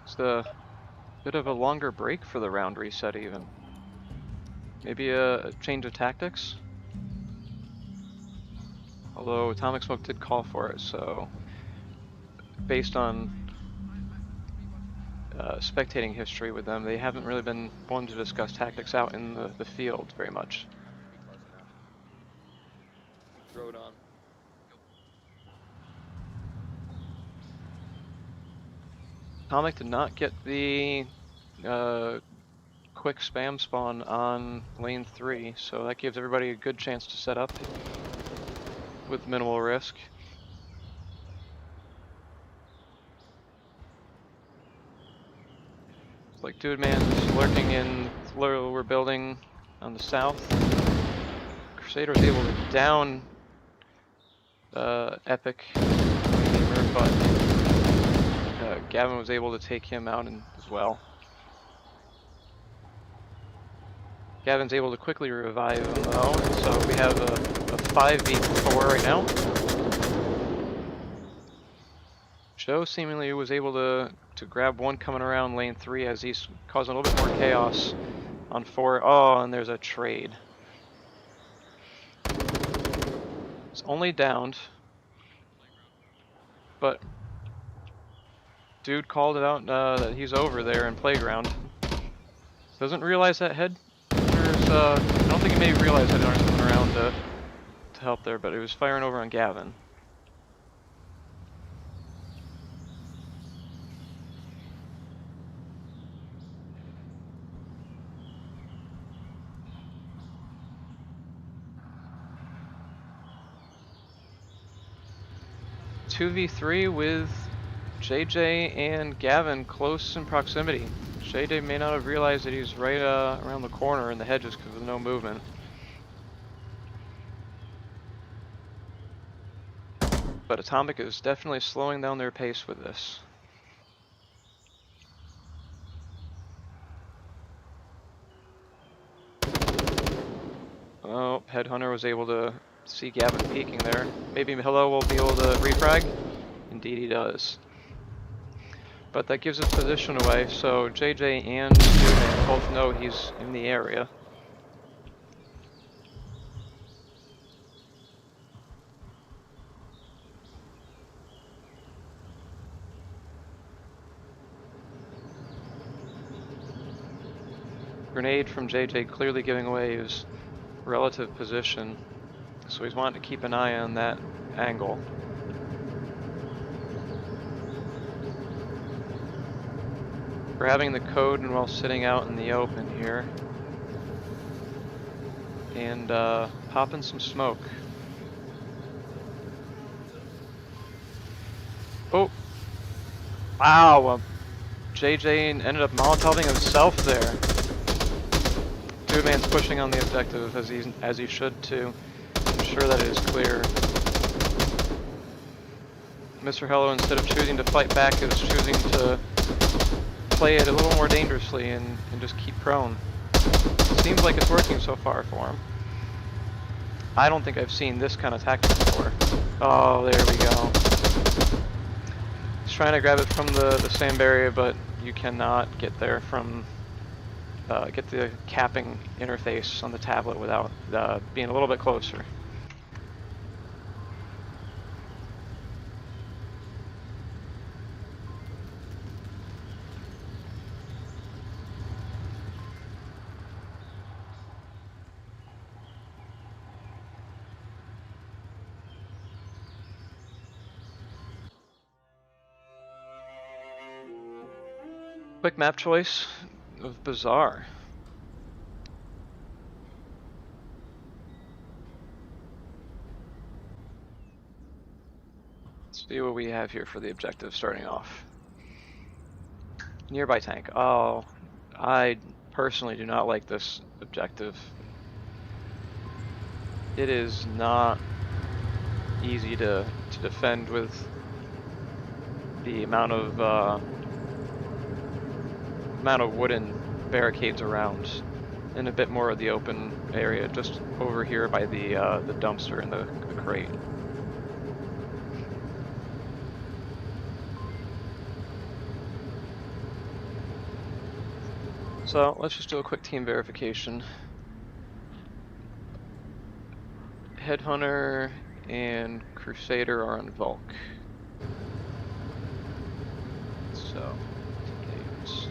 [SPEAKER 1] It's a bit of a longer break for the round reset even. Maybe a change of tactics? Although Atomic Smoke did call for it, so based on spectating history with them, they haven't really been one to discuss tactics out in the field very much.
[SPEAKER 6] throw it on.
[SPEAKER 1] Atomic did not get the quick spam spawn on lane 3, so that gives everybody a good chance to set up with minimal risk. It's like Dude Man's lurking in the lower building on the south. Crusader was able to down Epic, but Gavin was able to take him out as well. Gavin's able to quickly revive him though, and so we have a 5v4 right now. Joe seemingly was able to grab one coming around lane 3 as he's causing a little bit more chaos on 4. Oh, and there's a trade. It's only downed, but dude called it out that he's over there in playground. Doesn't realize that head. I don't think he maybe realized that Headhunter's coming around to help there, but he was firing over on Gavin. (2v3) with JJ and Gavin close in proximity. JJ may not have realized that he's right around the corner in the hedges because of no movement. But Atomic is definitely slowing down their pace with this. Oh, Headhunter was able to see Gavin peeking there. Maybe Hello will be able to refrag. Indeed he does. But that gives his position away, so JJ and Dudeman both know he's in the area. Grenade from JJ clearly giving away his relative position, so he's wanting to keep an eye on that angle. Grabbing the code and while sitting out in the open here. And popping some smoke. Oh! Wow! JJ ended up molotoving himself there. Dude Man's pushing on the objective as he should to ensure that it is clear. Mr. Hello, instead of choosing to fight back, is choosing to play it a little more dangerously and just keep prone. Seems like it's working so far for him. I don't think I've seen this kind of tactic before. Oh, there we go. He's trying to grab it from the sand barrier, but you cannot get there from get the capping interface on the tablet without being a little bit closer. Quick map choice of Bazaar. Let's see what we have here for the objective starting off. Nearby tank. Oh, I personally do not like this objective. It is not easy to defend with the amount of wooden barricades around, and a bit more of the open area just over here by the dumpster and the crate. So let's just do a quick team verification. Headhunter and Crusader are on Volk. So names.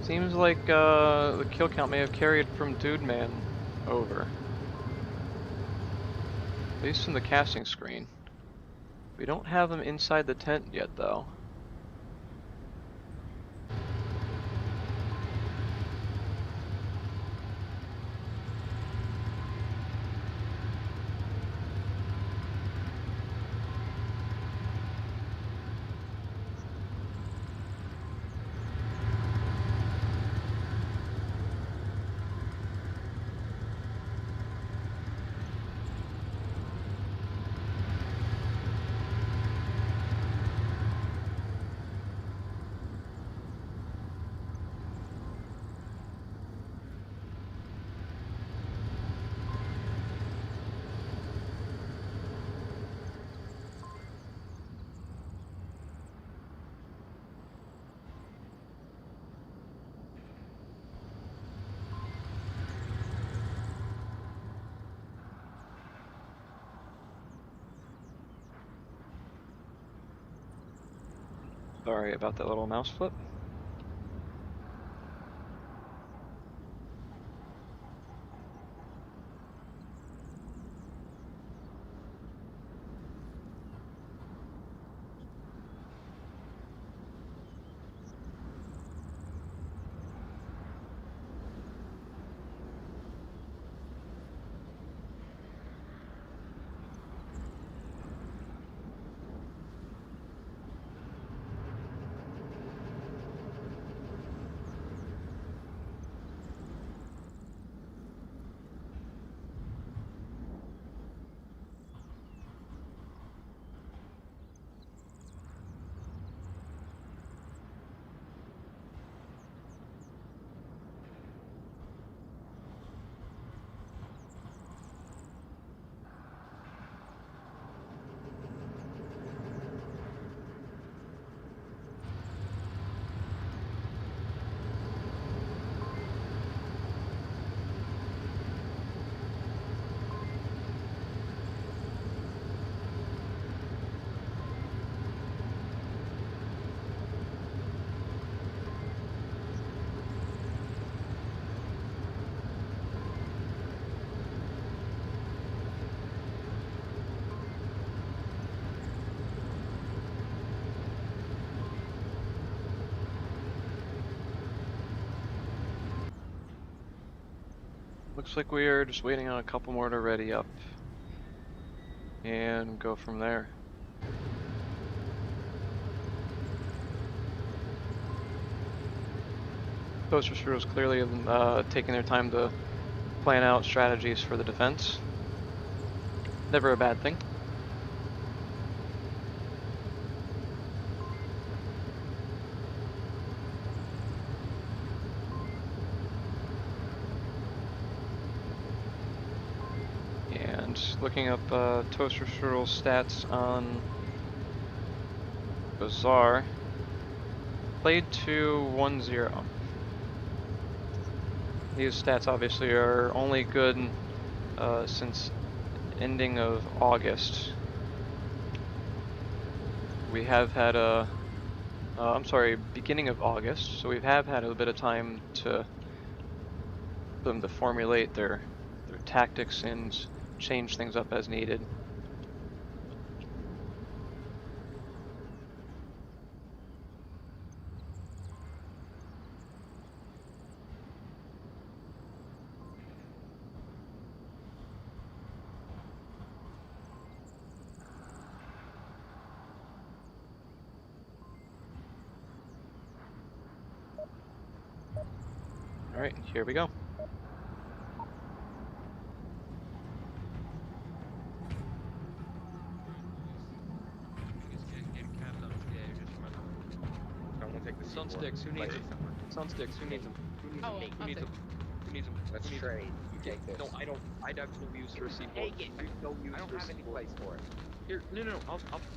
[SPEAKER 1] Seems like the kill count may have carried from Dude Man over. At least in the casting screen. We don't have him inside the tent yet though. Sorry about that little mouse flip. Looks like we are just waiting on a couple more to ready up and go from there. Poster Strudels clearly taking their time to plan out strategies for the defense. Never a bad thing. Looking up Toaster Strudel's stats on Bazaar. Played to 1-0. These stats obviously are only good since ending of August. We have had beginning of August, so we have had a bit of time for them to formulate their tactics and change things up as needed. All right, here we go.
[SPEAKER 6] Sunsticks, who needs them? Sunsticks, who needs them? Who needs them? Who needs them?
[SPEAKER 8] Let's trade. You take this.
[SPEAKER 6] No, I don't. I'd have no use for a C4.
[SPEAKER 8] Take it. I don't have any place for it.
[SPEAKER 6] Here, no.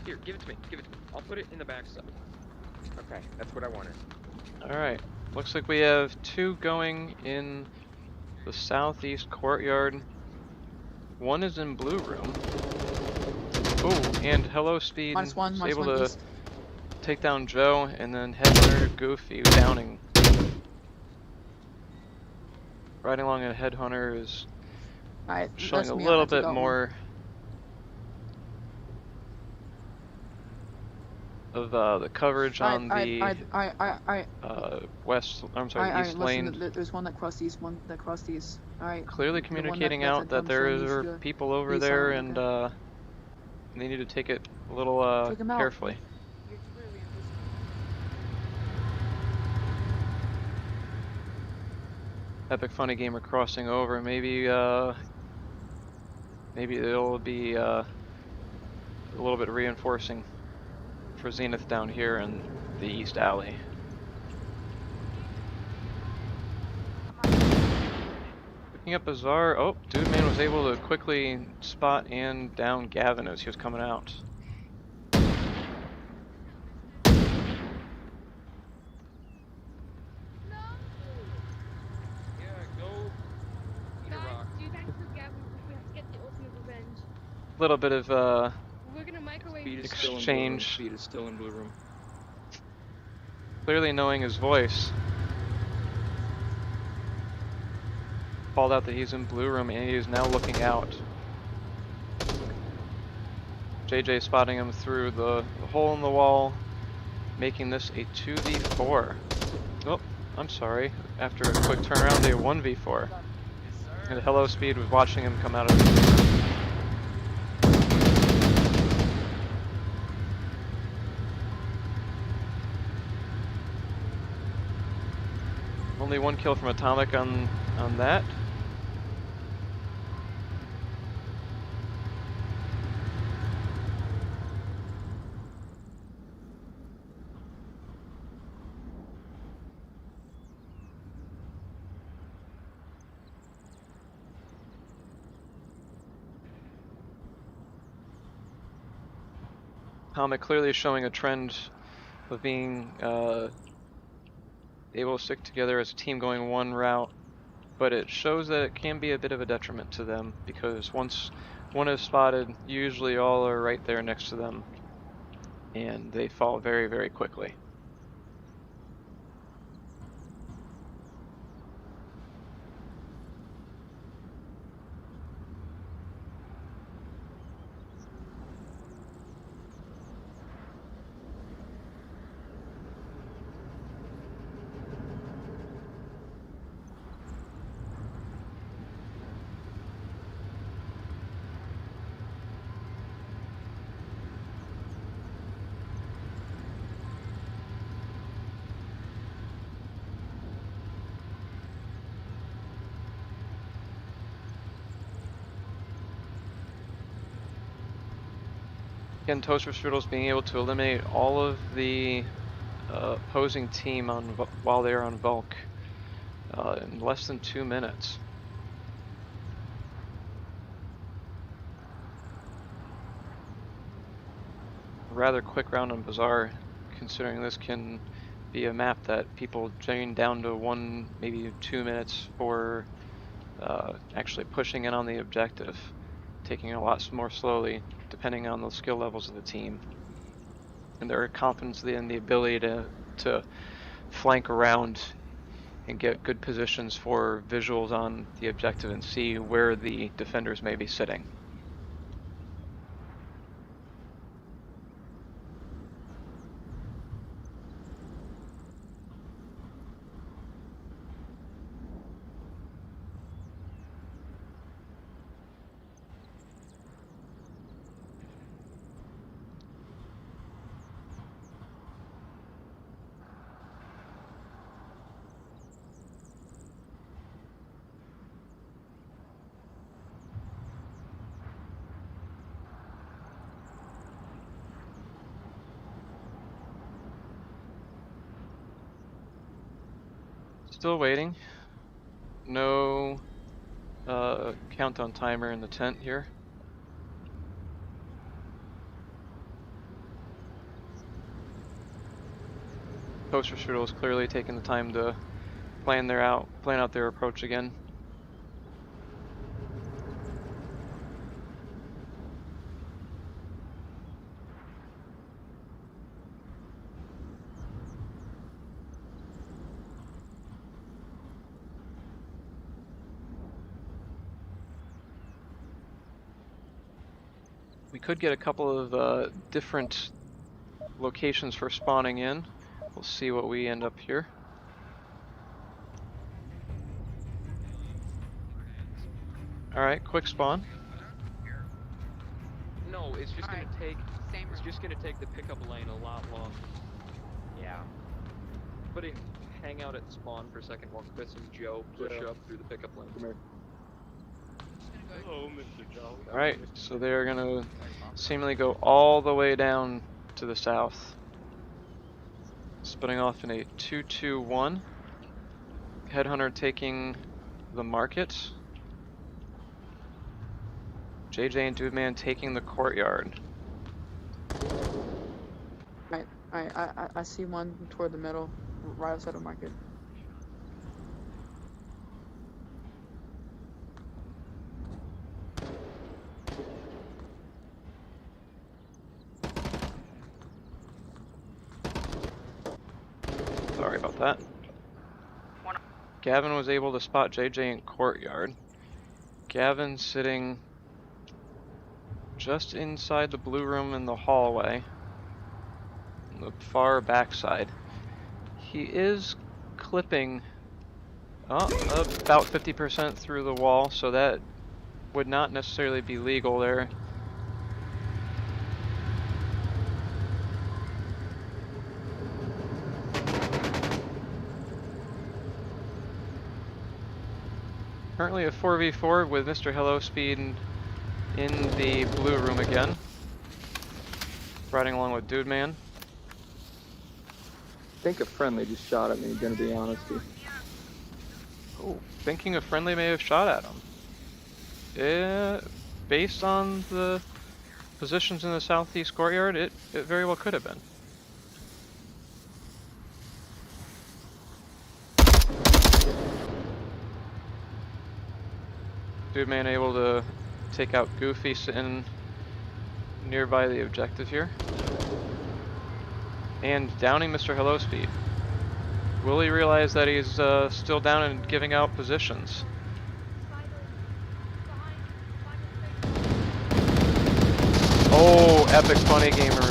[SPEAKER 6] Here, give it to me. Give it to me. I'll put it in the backside.
[SPEAKER 8] Okay, that's what I wanted.
[SPEAKER 1] All right. Looks like we have two going in the southeast courtyard. One is in blue room. Oh, and hello, Speed.
[SPEAKER 11] -1,
[SPEAKER 1] was able
[SPEAKER 11] -1
[SPEAKER 1] to
[SPEAKER 11] east.
[SPEAKER 1] take down Joe, and then Headhunter Goofy downing. Riding along a Headhunter is
[SPEAKER 11] Alright,
[SPEAKER 1] showing
[SPEAKER 11] that's
[SPEAKER 1] a
[SPEAKER 11] me, I
[SPEAKER 1] little
[SPEAKER 11] have to
[SPEAKER 1] bit
[SPEAKER 11] go.
[SPEAKER 1] more of the coverage on the west. I'm sorry, east lane.
[SPEAKER 11] There's one that crossed east, one that crossed east. Alright.
[SPEAKER 1] Clearly
[SPEAKER 11] the one
[SPEAKER 1] communicating out that
[SPEAKER 11] comes
[SPEAKER 1] there
[SPEAKER 11] from
[SPEAKER 1] are
[SPEAKER 11] east,
[SPEAKER 1] people over
[SPEAKER 11] east
[SPEAKER 1] there,
[SPEAKER 11] side,
[SPEAKER 1] and
[SPEAKER 11] okay.
[SPEAKER 1] they need to take it a little
[SPEAKER 11] Take 'em out.
[SPEAKER 1] carefully. Epic Funny Gamer crossing over. Maybe it'll be a little bit reinforcing for Zenith down here in the East Alley. Looking at Bazaar. Oh, Dude Man was able to quickly spot and down Gavin as he was coming out. Little bit of
[SPEAKER 2] We're gonna microwave
[SPEAKER 1] exchange.
[SPEAKER 6] Speed is still in blue room.
[SPEAKER 1] clearly knowing his voice, called out that he's in blue room and he is now looking out. JJ spotting him through the hole in the wall, making this a 2v4. Oh, I'm sorry. After a quick turnaround, they 1v4. And Hello Speed was watching him come out of the... Only one kill from Atomic on that. Atomic clearly showing a trend of being able to stick together as a team going one route, but it shows that it can be a bit of a detriment to them because once one is spotted, usually all are right there next to them and they fall very, very quickly. Again, Toaster Strudels being able to eliminate all of the opposing team while they're on Vulk in less than 2 minutes. Rather quick round on Bazaar, considering this can be a map that people drain down to 1, maybe 2 minutes for actually pushing in on the objective, taking it a lot more slowly depending on the skill levels of the team and their confidence in the ability to flank around and get good positions for visuals on the objective and see where the defenders may be sitting. Still waiting. No countdown timer in the tent here. Toaster Strudel is clearly taking the time to plan out their approach again. We could get a couple of different locations for spawning in. We'll see what we end up here. Alright, quick spawn.
[SPEAKER 6] No, it's just gonna take. It's just gonna take the pickup lane a lot longer. Yeah. Hang out at spawn for a second while Chris and Joe push up through the pickup lane. Come here.
[SPEAKER 10] Hello, Mr. Joe.
[SPEAKER 1] Alright, so they're gonna seemingly go all the way down to the south. Splitting off in a 2-2-1. Headhunter taking the market. JJ and Dude Man taking the courtyard.
[SPEAKER 11] Right. I see one toward the middle, right outside of market.
[SPEAKER 1] that. Gavin was able to spot JJ in courtyard. Gavin sitting just inside the blue room in the hallway, on the far backside. He is clipping about 50% through the wall, so that would not necessarily be legal there. Currently a 4v4 with Mr. Hello Speed in the blue room again. Riding along with Dude Man.
[SPEAKER 8] I think a friendly just shot at me, gonna be honest with you.
[SPEAKER 1] Oh, thinking a friendly may have shot at him. Yeah, based on the positions in the southeast courtyard, it very well could have been. Dude Man able to take out Goofy sitting nearby the objective here. And downing Mr. Hello Speed. Will he realize that he's still down and giving out positions? Oh, epic funny gamer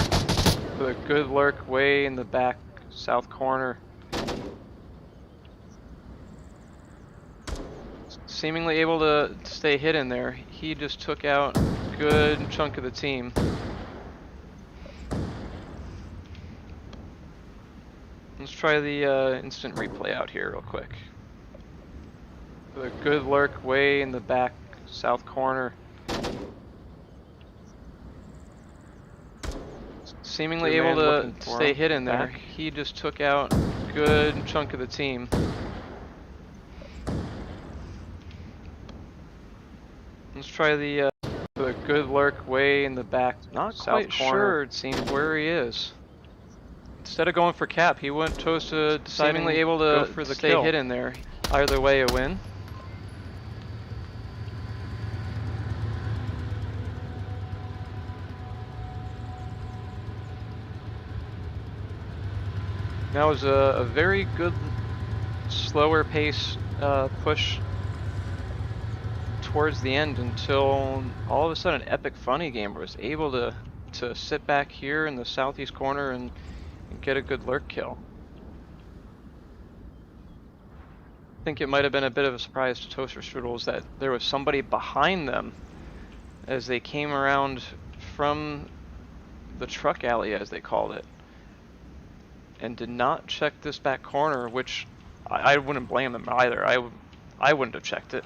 [SPEAKER 1] with a good lurk way in the back south corner. Seemingly able to stay hidden there. He just took out a good chunk of the team. Let's try the instant replay out here real quick. With a good lurk way in the back south corner. Seemingly able to stay hidden there. He just took out a good chunk of the team. Let's try the with a good lurk way in the back. Not quite sure, it seems, where he is. Instead of going for cap, he chose to seemingly able to go for the stay kill. Hidden there. Either way, a win. That was a very good, slower pace push towards the end until all of a sudden Epic Funny Gamer was able to sit back here in the southeast corner and get a good lurk kill. I think it might have been a bit of a surprise to Toaster Strudels that there was somebody behind them as they came around from the truck alley, as they called it, and did not check this back corner, which I wouldn't blame them either. I wouldn't have checked it.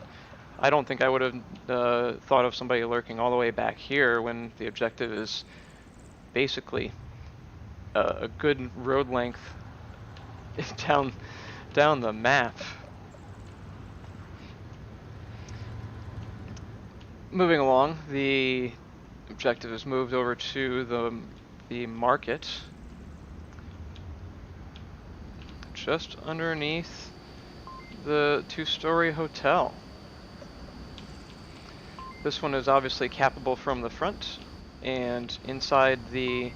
[SPEAKER 1] I don't think I would have thought of somebody lurking all the way back here when the objective is basically a good road length down the map. Moving along, the objective is moved over to the market, just underneath the two-story hotel. This one is obviously cappable from the front, and inside the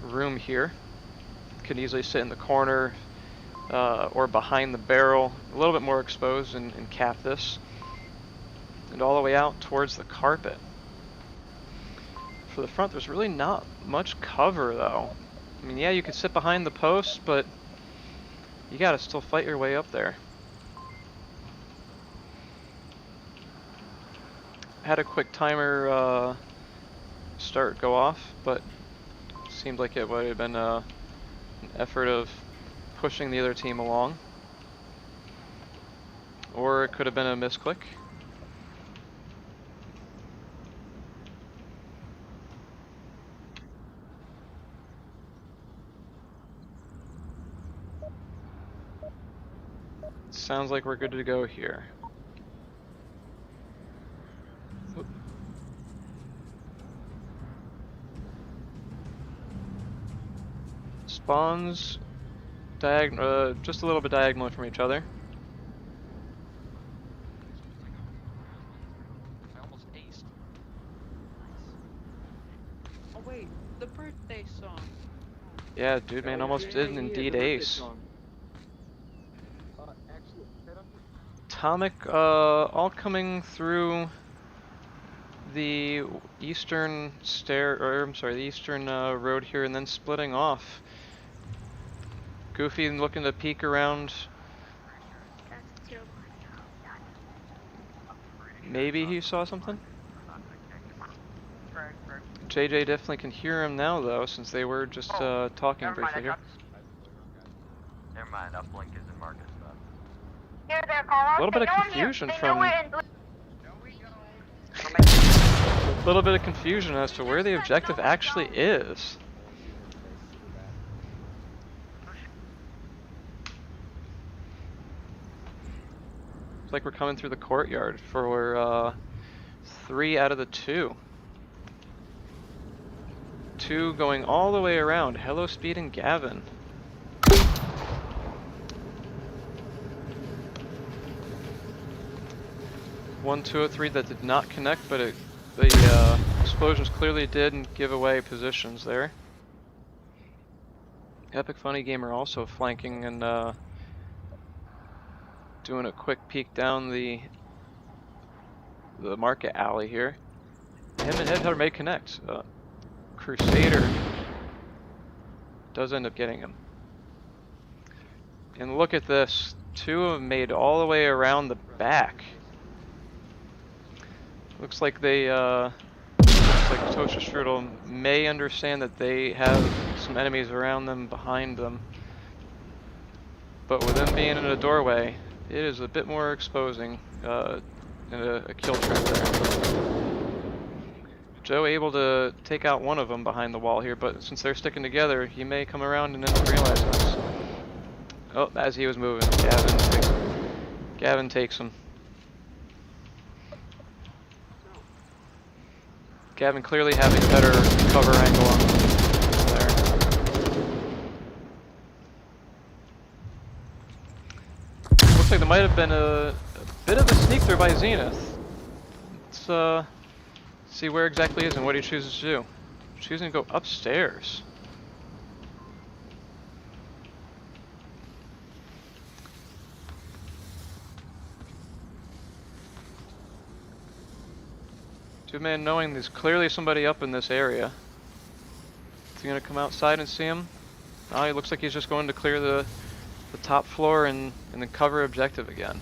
[SPEAKER 1] room here, could easily sit in the corner or behind the barrel, a little bit more exposed, and cap this. And all the way out towards the carpet. For the front, there's really not much cover though. I mean, yeah, you could sit behind the post, but you gotta still fight your way up there. Had a quick timer start go off, but seemed like it would have been an effort of pushing the other team along. Or it could have been a misclick. Sounds like we're good to go here. Spawns just a little bit diagonal from each other.
[SPEAKER 6] I almost aced.
[SPEAKER 11] Oh wait, the birthday song.
[SPEAKER 1] Yeah, Dude Man almost did indeed ace. Atomic, all coming through the eastern the eastern road here, and then splitting off. Goofy looking to peek around.
[SPEAKER 2] That's terrible.
[SPEAKER 1] Maybe he saw something? JJ definitely can hear him now, though, since they were just talking briefly here.
[SPEAKER 12] Never mind, uplink is in Marcus stuff.
[SPEAKER 1] A little bit of confusion from... A little bit of confusion as to where the objective actually is. It's like we're coming through the courtyard for 3 out of the 2. 2 going all the way around. Hello, Speed and Gavin. One 203 that did not connect, but the explosions clearly did give away positions there. Epic Funny Gamer also flanking and doing a quick peek down the market alley here. Him and Headhunter may connect. Crusader does end up getting him. And look at this. 2 of them made all the way around the back. Looks like they, Toaster Strudel may understand that they have some enemies around them, behind them. But with them being in a doorway, it is a bit more exposing, and a kill trend there. Joe able to take out one of them behind the wall here, but since they're sticking together, he may come around and end up realizing this. Oh, as he was moving, Gavin takes him. Gavin clearly having a better cover angle on there. Looks like there might have been a bit of a sneak through by Zenith. Let's see where exactly he is and what he chooses to do. Choosing to go upstairs. Two-man knowing there's clearly somebody up in this area. Is he gonna come outside and see him? Oh, he looks like he's just going to clear the top floor and then cover objective again.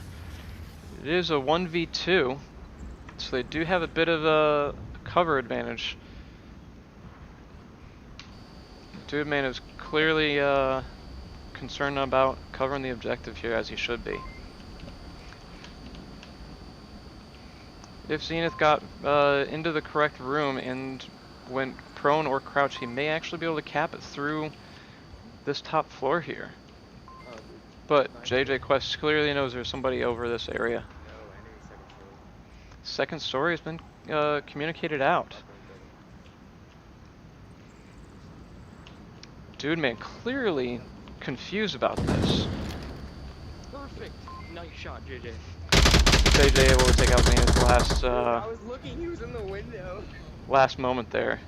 [SPEAKER 1] It is a 1v2, so they do have a bit of a cover advantage. Two-man is clearly concerned about covering the objective here, as he should be. If Zenith got into the correct room and went prone or crouch, he may actually be able to cap it through this top floor here. But JJ Quest clearly knows there's somebody over this area. Second story has been communicated out. Dude, man, clearly confused about this.
[SPEAKER 6] Perfect. Nice shot, JJ.
[SPEAKER 1] JJ able to take out Zenith's last
[SPEAKER 8] I was looking, he was in the window.
[SPEAKER 1] last moment there.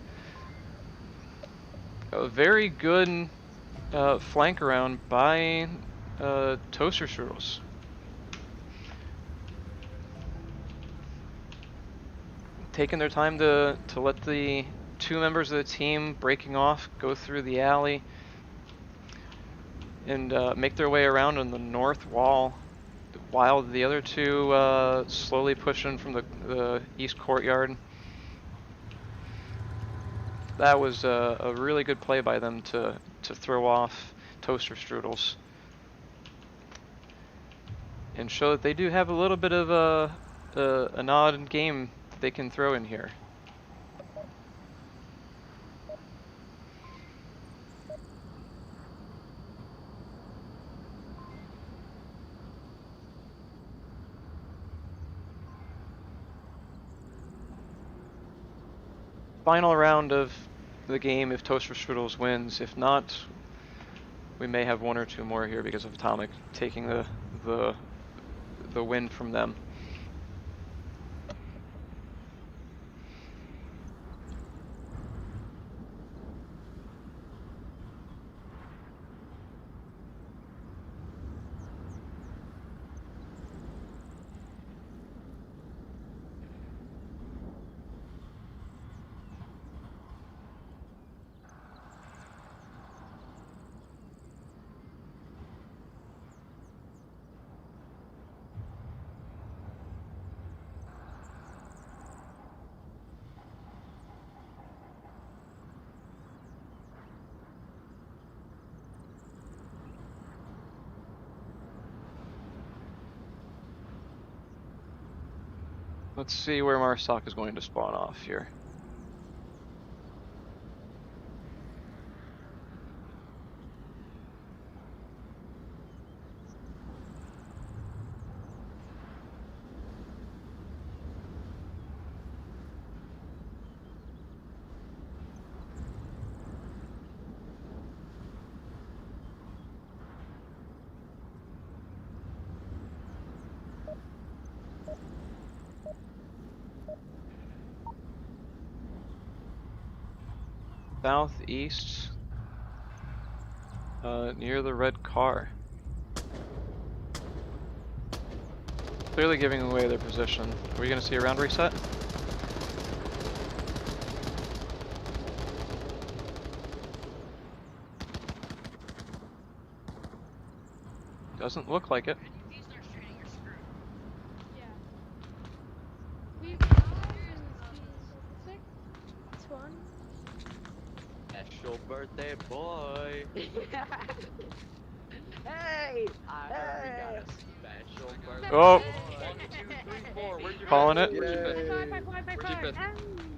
[SPEAKER 1] A very good flank around by Toaster Strudels. Taking their time to let the 2 members of the team breaking off go through the alley and make their way around on the north wall, while the other 2 slowly push in from the east courtyard. That was a really good play by them to throw off Toaster Strudels and show that they do have a little bit of an odd game they can throw in here. Final round of the game if Toaster Strudels wins. If not, we may have 1 or 2 more here because of Atomic taking the win from them. Let's see where Marsoc is going to spawn off here. Southeast, near the red car. Clearly giving away their position. Are we going to see a round reset? Doesn't look like it.
[SPEAKER 7] Yeah. It's fun.
[SPEAKER 12] Special birthday boy.
[SPEAKER 3] Hey!
[SPEAKER 12] I heard we got a special birthday
[SPEAKER 1] Oh.
[SPEAKER 12] boy. 1, 2, 3, 4. Where's your
[SPEAKER 1] Calling it.
[SPEAKER 6] Where's your bed?
[SPEAKER 2] Where's
[SPEAKER 6] your bed?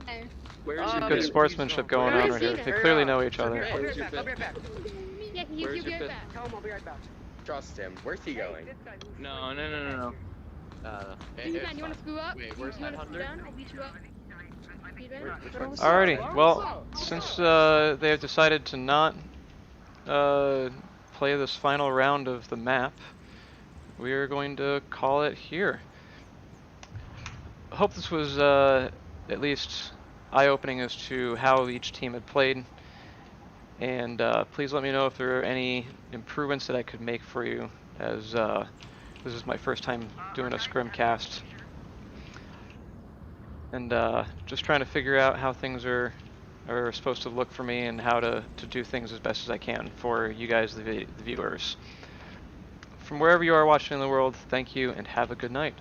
[SPEAKER 2] bed?
[SPEAKER 6] Where's your
[SPEAKER 1] Good
[SPEAKER 6] bed?
[SPEAKER 1] sportsmanship going on right here. They clearly know each other.
[SPEAKER 3] I'll be
[SPEAKER 6] Where's
[SPEAKER 3] right
[SPEAKER 6] your
[SPEAKER 3] back.
[SPEAKER 6] bed?
[SPEAKER 3] I'll be right back.
[SPEAKER 2] Yeah,
[SPEAKER 6] Where's
[SPEAKER 2] you
[SPEAKER 6] your
[SPEAKER 2] get
[SPEAKER 6] bed?
[SPEAKER 2] back.
[SPEAKER 3] Tell him I'll be right back.
[SPEAKER 8] Trust him. Where's he going?
[SPEAKER 6] No.
[SPEAKER 2] You man, you wanna screw up?
[SPEAKER 6] Wait, where's
[SPEAKER 2] you wanna screw
[SPEAKER 6] Headhunter?
[SPEAKER 2] down? I'll beat you up.
[SPEAKER 1] Alrighty, well, since they have decided to not play this final round of the map, we are going to call it here. I hope this was at least eye-opening as to how each team had played, and please let me know if there are any improvements that I could make for you, as this is my first time doing a Scrimcast. And just trying to figure out how things are supposed to look for me and how to do things as best as I can for you guys, the viewers. From wherever you are watching in the world, thank you and have a good night.